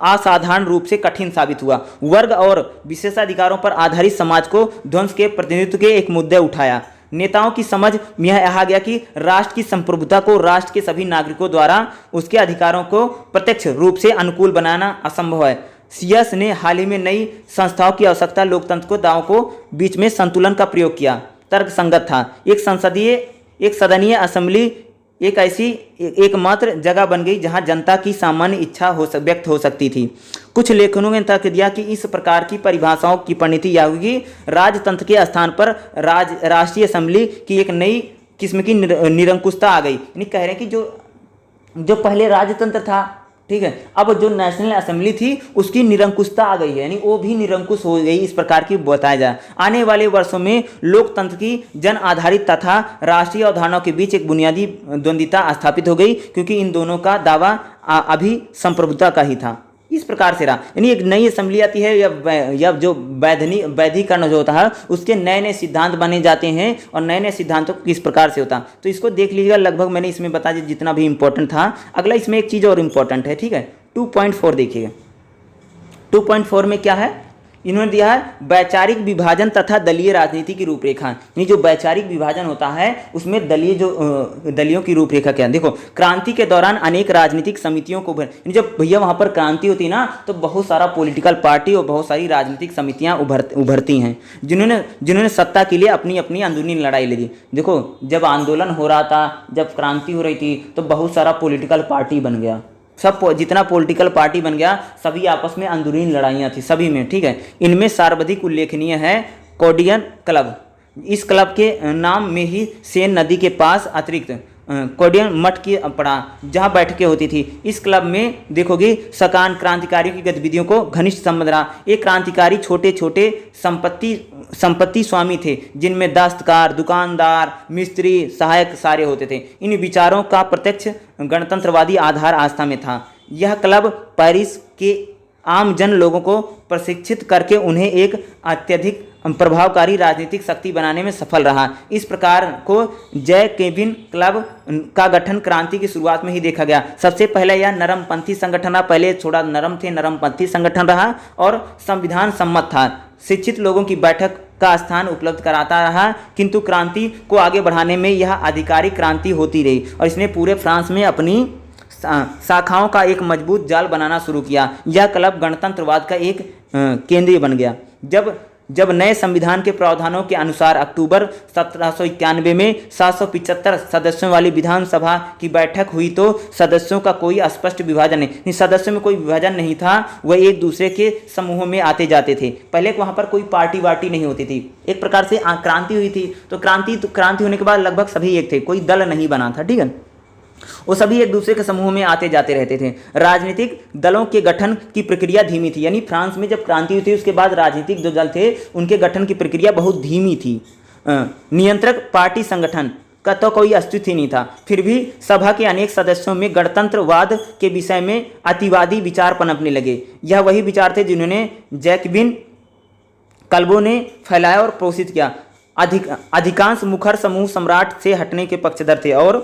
असाधारण रूप से कठिन साबित हुआ। वर्ग और विशेषाधिकारों पर आधारित समाज को ध्वंस के प्रतिनिधित्व के एक मुद्दे उठाया। नेताओं की समझ में यह आ गया कि राष्ट्र की संप्रभुता को राष्ट्र के सभी नागरिकों द्वारा उसके अधिकारों को प्रत्यक्ष रूप से अनुकूल बनाना असंभव है। सीएस ने हाल ही में नई संस्थाओं की आवश्यकता, लोकतंत्र को दावों को बीच में संतुलन का प्रयोग किया, तर्क संगत था। एक सदनीय असेंबली एक ऐसी एकमात्र जगह बन गई जहां जनता की सामान्य इच्छा व्यक्त हो सकती थी। कुछ लेखकों ने तर्क दिया कि इस प्रकार की परिभाषाओं की परिणति यह होगी, राजतंत्र के स्थान पर राष्ट्रीय असेंबली की एक नई किस्म की निरंकुशता आ गई। यानी कह रहे हैं कि जो पहले राजतंत्र था, ठीक है, अब जो नेशनल असेंबली थी उसकी निरंकुशता आ गई है, यानी वो भी निरंकुश हो गई, इस प्रकार की बताया जाए। आने वाले वर्षों में लोकतंत्र की जन आधारित तथा राष्ट्रीय अवधारणाओं के बीच एक बुनियादी द्वंद्विता स्थापित हो गई, क्योंकि इन दोनों का दावा अभी संप्रभुता का ही था। इस प्रकार से रहा, यानी एक नई असेंबली आती है या जो वैधिकरण जो होता है उसके नए नए सिद्धांत बने जाते हैं और नए नए सिद्धांतों को किस प्रकार से होता है, तो इसको देख लीजिएगा। लगभग मैंने इसमें बता दिया जितना भी इंपॉर्टेंट था। अगला इसमें एक चीज़ और इम्पॉर्टेंट है, ठीक है, 2.4 देखिएगा। 2.4 में क्या है, इन्होंने दिया है वैचारिक विभाजन तथा दलीय राजनीति की रूपरेखा। यानी जो वैचारिक विभाजन होता है उसमें दलियों की रूपरेखा क्या है। देखो, क्रांति के दौरान अनेक राजनीतिक समितियों को, जब भैया वहां पर क्रांति होती है ना, तो बहुत सारा पॉलिटिकल पार्टी और बहुत सारी राजनीतिक समितियां उभरती हैं, जिन्होंने सत्ता के लिए अपनी अपनी अंदरूनी लड़ाई लड़ी। देखो, जब आंदोलन हो रहा था, जब क्रांति हो रही थी, तो बहुत सारा पॉलिटिकल पार्टी बन गया। सब जितना पॉलिटिकल पार्टी बन गया, सभी आपस में अंदरूनी लड़ाइयाँ थी सभी में, ठीक है। इनमें सर्वाधिक उल्लेखनीय है कोडियन क्लब। इस क्लब के नाम में ही सेन नदी के पास अतिरिक्त कोडियन मठ की पड़ा, जहाँ बैठकें होती थी। इस क्लब में देखोगे सकान क्रांतिकारियों की गतिविधियों को घनिष्ठ संबंध रहा। एक क्रांतिकारी छोटे छोटे संपत्ति स्वामी थे, जिनमें दस्तकार, दुकानदार, मिस्त्री, सहायक सारे होते थे। इन विचारों का प्रत्यक्ष गणतंत्रवादी आधार आस्था में था। यह क्लब पेरिस के आम जन लोगों को प्रशिक्षित करके उन्हें एक अत्यधिक प्रभावकारी राजनीतिक शक्ति बनाने में सफल रहा। इस प्रकार को जैकबिन क्लब का गठन क्रांति की शुरुआत में ही देखा गया। सबसे पहले यह नरमपंथी संगठन रहा, पहले थोड़ा नरम थे, नरमपंथी संगठन रहा और संविधान सम्मत था। शिक्षित लोगों की बैठक का स्थान उपलब्ध कराता रहा, किंतु क्रांति को आगे बढ़ाने में यह आधिकारिक क्रांति होती रही और इसने पूरे फ्रांस में अपनी शाखाओं का एक मजबूत जाल बनाना शुरू किया। यह क्लब गणतंत्रवाद का एक केंद्र बन गया। जब नए संविधान के प्रावधानों के अनुसार अक्टूबर 1791 में 775 सदस्यों वाली विधानसभा की बैठक हुई, तो सदस्यों का कोई स्पष्ट विभाजन नहीं, सदस्यों में कोई विभाजन नहीं था। वह एक दूसरे के समूहों में आते जाते थे। पहले वहाँ पर कोई पार्टी वार्टी नहीं होती थी। एक प्रकार से क्रांति हुई थी, तो क्रांति होने के बाद लगभग सभी एक थे, कोई दल नहीं बना था, ठीक है। वो सभी एक दूसरे के समूह में आते जाते रहते थे। राजनीतिक दलों के गठन की प्रक्रिया धीमी थी, यानी फ्रांस में जब क्रांति हुई थी उसके बाद राजनीतिक जो दल थे उनके गठन की प्रक्रिया बहुत धीमी थी। नियंत्रक पार्टी संगठन का तो कोई अस्तित्व ही नहीं था। फिर भी सभा के अनेक सदस्यों में गणतंत्रवाद के विषय में अतिवादी विचार पनपने लगे। यह वही विचार थे जिन्होंने जैकबिन क्लबों ने फैलाया और पोषित किया। अधिकांश मुखर समूह सम्राट से हटने के पक्षधर थे और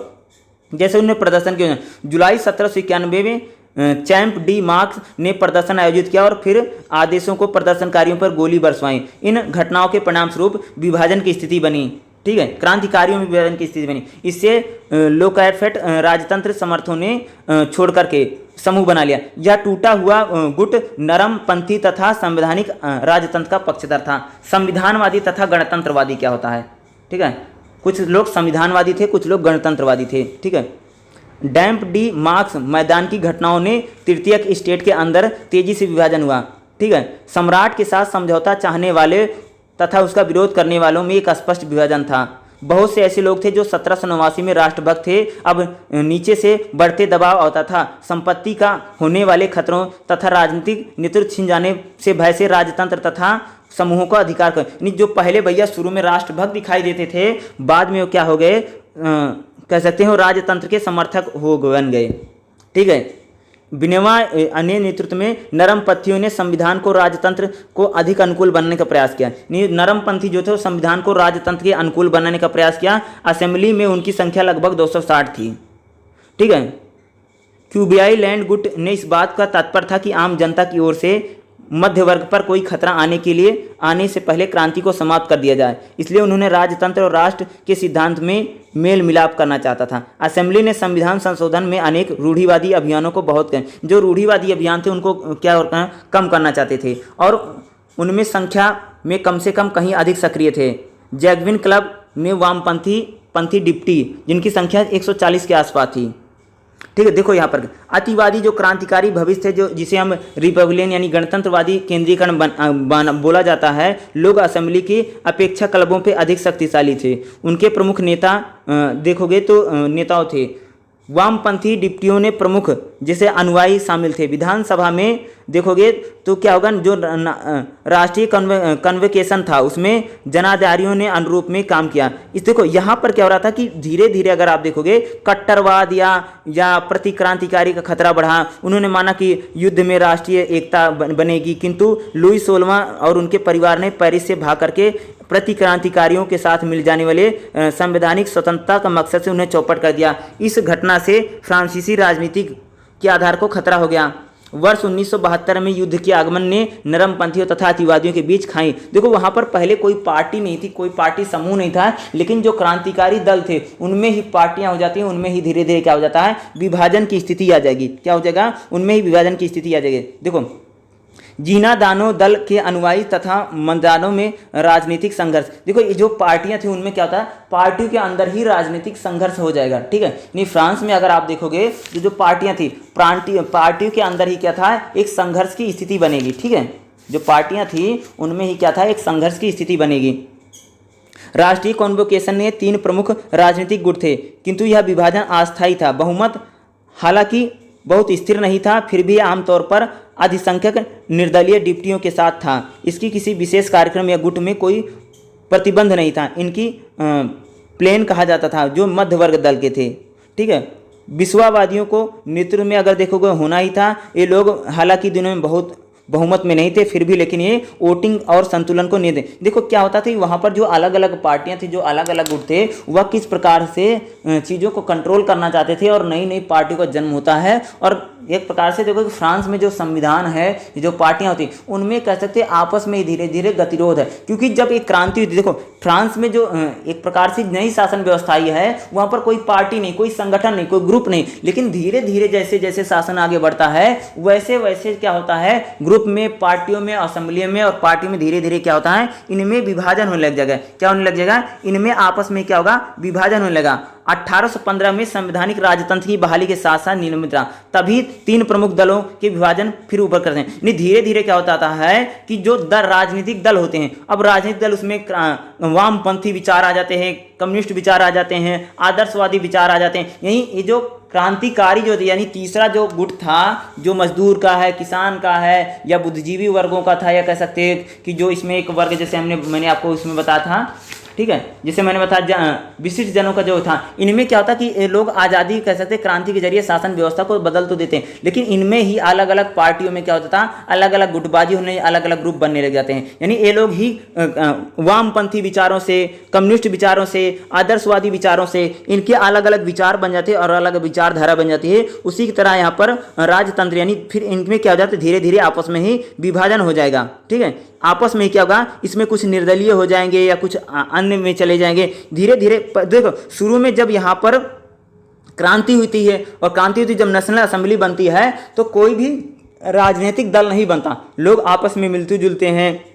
जैसे उन्होंने प्रदर्शन किया। जुलाई 1791 में चैंप डी मार्क्स ने प्रदर्शन आयोजित किया और फिर आदेशों को प्रदर्शनकारियों पर गोली बरसवाई। इन घटनाओं के परिणाम स्वरूप विभाजन की स्थिति बनी, ठीक है, क्रांतिकारियों में विभाजन की स्थिति बनी। इससे लोकैफेट राजतंत्र समर्थों ने छोड़ करके समूह बना लिया। यह टूटा हुआ गुट नरमपंथी तथा संवैधानिक राजतंत्र का पक्षधर था। संविधानवादी तथा गणतंत्रवादी क्या होता है, ठीक है। कुछ लोग संविधानवादी थे, कुछ लोग गणतंत्रवादी थे, ठीक है। डैम्प डी मार्क्स मैदान की घटनाओं ने तृतीयक स्टेट के अंदर तेजी से विभाजन हुआ, ठीक है। सम्राट के साथ समझौता चाहने वाले तथा उसका विरोध करने वालों में एक स्पष्ट विभाजन था। बहुत से ऐसे लोग थे जो 1789 में राष्ट्रभक्त थे। अब नीचे से बढ़ते दबाव आता था, संपत्ति का होने वाले खतरों तथा राजनीतिक नेतृत्व छिन जाने से भय से राजतंत्र तथा समूहों का अधिकार कर, जो पहले भैया शुरू में राष्ट्रभक्त दिखाई देते थे, बाद में वो क्या हो गए, कह सकते हो राजतंत्र के समर्थक बन गए, ठीक है। बिनेवा अन्य नेतृत्व में नरमपंथियों ने संविधान को राजतंत्र को अधिक अनुकूल बनाने का प्रयास किया। नरमपंथी जो थे वो संविधान को राजतंत्र के अनुकूल बनाने का प्रयास किया। असेंबली में उनकी संख्या लगभग 260 थी, ठीक है। क्यूबियाई लैंड गुट ने इस बात का तात्पर्य था कि आम जनता की ओर से मध्य वर्ग पर कोई खतरा आने से पहले क्रांति को समाप्त कर दिया जाए, इसलिए उन्होंने राजतंत्र और राष्ट्र के सिद्धांत में मेल मिलाप करना चाहता था। असेंबली ने संविधान संशोधन में अनेक रूढ़िवादी अभियानों को बहुत जो रूढ़िवादी अभियान थे उनको क्या कम करना चाहते थे और उनमें संख्या में कम से कम कहीं अधिक सक्रिय थे। जैकबिन क्लब में वामपंथी डिप्टी जिनकी संख्या 140 के आसपास थी, ठीक है। देखो यहाँ पर अतिवादी जो क्रांतिकारी भविष्य थे, जो जिसे हम रिपब्लिकन यानी गणतंत्रवादी केंद्रीकरण बोला जाता है, लोग असेंबली की अपेक्षा क्लबों पे अधिक शक्तिशाली थे। उनके प्रमुख नेता देखोगे तो नेताओं थे वामपंथी डिप्टियों ने प्रमुख जैसे अनुयायी शामिल थे। विधानसभा में देखोगे तो क्या होगा, जो राष्ट्रीय कन्वेकेशन था उसमें जनाधारियों ने अनुरूप में काम किया। इस देखो यहाँ पर क्या हो रहा था कि धीरे धीरे अगर आप देखोगे कट्टरवाद या प्रतिक्रांतिकारी का खतरा बढ़ा। उन्होंने माना कि युद्ध में राष्ट्रीय एकता बनेगी, किंतु लुई 16वां और उनके परिवार ने पेरिस से भाग करके प्रतिक्रांतिकारियों के साथ मिल जाने वाले संवैधानिक स्वतंत्रता का मकसद से उन्हें चौपट कर दिया। इस घटना से फ्रांसीसी राजनीति के आधार को खतरा हो गया। वर्ष 1972 में युद्ध के आगमन ने नरमपंथियों तथा अतिवादियों के बीच खाई। देखो वहाँ पर पहले कोई पार्टी नहीं थी, कोई पार्टी समूह नहीं था, लेकिन जो क्रांतिकारी दल थे उनमें ही पार्टियां हो जाती हैं, उनमें ही धीरे धीरे क्या हो जाता है, विभाजन की स्थिति आ जाएगी। क्या हो जाएगा, उनमें ही विभाजन की स्थिति आ जाएगी। देखो जीना दानो दल के अनुयायी तथा मंदानों में राजनीतिक संघर्ष। देखो ये जो पार्टियां थी उनमें क्या होता है, पार्टियों के अंदर ही राजनीतिक संघर्ष हो जाएगा। ठीक है, नहीं फ्रांस में अगर आप देखोगे तो जो पार्टियां थी, पार्टियों के अंदर ही क्या था, एक संघर्ष की स्थिति बनेगी। ठीक है, जो पार्टियां थी उनमें ही क्या था, एक संघर्ष की स्थिति बनेगी। राष्ट्रीय कॉन्वोकेशन में 3 प्रमुख राजनीतिक गुट थे, किंतु यह विभाजन अस्थायी था। बहुमत हालांकि बहुत स्थिर नहीं था, फिर भी आमतौर पर अधिसंख्यक निर्दलीय डिप्टियों के साथ था। इसकी किसी विशेष कार्यक्रम या गुट में कोई प्रतिबंध नहीं था। इनकी प्लेन कहा जाता था, जो मध्य वर्ग दल के थे। ठीक है, विश्वावादियों को नेतृत्व में अगर देखोगे होना ही था। ये लोग हालांकि दिनों में बहुत बहुमत में नहीं थे, फिर भी लेकिन ये वोटिंग और संतुलन को नहीं दे। देखो क्या होता था, वहाँ पर जो अलग अलग पार्टियां थी, जो अलग अलग गुट थे, वह किस प्रकार से चीज़ों को कंट्रोल करना चाहते थे और नई नई पार्टियों का जन्म होता है। और एक प्रकार से देखो कि फ्रांस में जो संविधान है, जो पार्टियां होती उनमें कह सकते हैं आपस में धीरे धीरे गतिरोध है, क्योंकि जब एक क्रांति हुई थी, देखो फ्रांस में जो एक प्रकार से नई शासन व्यवस्था आई है, वहाँ पर कोई पार्टी नहीं, कोई संगठन नहीं, कोई ग्रुप नहीं, लेकिन धीरे धीरे जैसे जैसे शासन आगे बढ़ता है वैसे वैसे क्या होता है, ग्रुप में, पार्टियों में, असेंबलियों में और पार्टी में धीरे धीरे क्या होता है, इनमें विभाजन होने लग जाएगा। क्या होने लग जाएगा, इनमें आपस में क्या होगा, विभाजन होने लगा। 1815 में संवैधानिक राजतंत्र की बहाली के साथ साथ निर्मित रहा, तभी 3 प्रमुख दलों के विभाजन फिर ऊपर करते हैं। नहीं धीरे धीरे क्या होता है कि जो राजनीतिक दल होते हैं, अब राजनीतिक दल उसमें वामपंथी विचार आ जाते हैं, कम्युनिस्ट विचार आ जाते हैं, आदर्शवादी विचार आ जाते हैं। यही ये जो क्रांतिकारी जो यानी तीसरा जो गुट था, जो मजदूर का है, किसान का है या बुद्धिजीवी वर्गों का था, या कह सकते हैं कि जो इसमें एक वर्ग जैसे मैंने आपको इसमें बताया था, ठीक है, जिसे मैंने बताया विशिष्ट जनों का जो था, इनमें क्या होता कि ये लोग आज़ादी कह सकते हैं क्रांति के जरिए शासन व्यवस्था को बदल तो देते हैं, लेकिन इनमें ही अलग अलग पार्टियों में क्या होता था, अलग अलग गुटबाजी होने, अलग अलग ग्रुप बनने लग जाते हैं। यानी ये लोग ही वामपंथी विचारों से, कम्युनिस्ट विचारों से, आदर्शवादी विचारों से, इनके अलग अलग विचार बन जाते हैं और अलग विचारधारा बन जाती है। उसी की तरह यहाँ पर राजतंत्र यानी फिर इनमें क्या हो जाता है, धीरे धीरे आपस में ही विभाजन हो जाएगा। ठीक है, आपस में क्या होगा, इसमें कुछ निर्दलीय हो जाएंगे या कुछ अन्य में चले जाएंगे धीरे धीरे। देखो शुरू में जब यहाँ पर क्रांति होती है और क्रांति होती जब नेशनल असेंबली बनती है तो कोई भी राजनीतिक दल नहीं बनता, लोग आपस में मिलते जुलते हैं,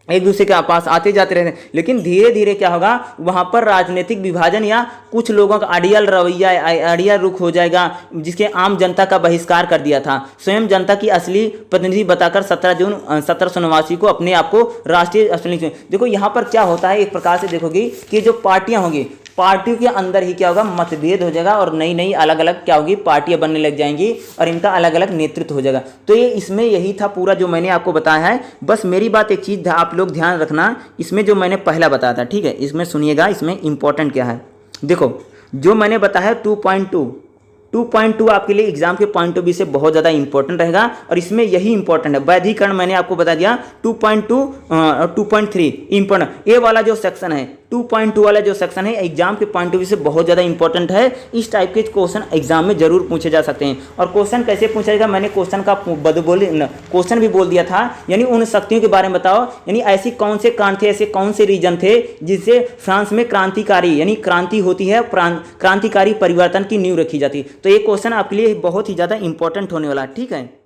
एक दूसरे के पास आते जाते रहते हैं। लेकिन धीरे धीरे क्या होगा, वहाँ पर राजनीतिक विभाजन या कुछ लोगों का अड़ियल रवैया, अड़ियल रुख हो जाएगा, जिसके आम जनता का बहिष्कार कर दिया था। स्वयं जनता की असली प्रतिनिधि बताकर 17 जून 1789 को अपने आप को राष्ट्रीय असेंबली। देखो यहाँ पर क्या होता है, एक प्रकार से देखोगे कि जो पार्टियां होंगी, पार्टियों के अंदर ही क्या होगा, मतभेद हो जाएगा और नई नई अलग अलग क्या होगी, पार्टियां बनने लग जाएंगी और इनका अलग अलग नेतृत्व हो जाएगा। तो ये इसमें यही था पूरा जो मैंने आपको बताया है। बस मेरी बात एक चीज़ आप लोग ध्यान रखना, इसमें जो मैंने पहला बताया था, ठीक है, इसमें सुनिएगा, इसमें इंपॉर्टेंट क्या है। देखो जो मैंने बताया 2.2 आपके लिए एग्जाम के पॉइंट ऑफ व्यू से बहुत ज़्यादा इंपॉर्टेंट रहेगा और इसमें यही इंपॉर्टेंट है। वैधिकरण मैंने आपको बता दिया 2.2 और 2.3 इंपॉर्टेंट। ये वाला जो सेक्शन है 2.2 वाला जो सेक्शन है एग्जाम के पॉइंट ऑफ व्यू से बहुत ज़्यादा इंपॉर्टेंट है। इस टाइप के क्वेश्चन एग्जाम में जरूर पूछे जा सकते हैं। और क्वेश्चन कैसे पूछा जाएगा, मैंने क्वेश्चन का क्वेश्चन भी बोल दिया था, यानी उन शक्तियों के बारे में बताओ, यानी ऐसी कौन से कांड थे, ऐसे कौन से रीजन थे जिससे फ्रांस में क्रांतिकारी यानी क्रांति होती है, क्रांतिकारी परिवर्तन की नींव रखी जाती है। तो ये क्वेश्चन आपके लिए बहुत ही ज़्यादा इंपॉर्टेंट होने वाला है। ठीक है।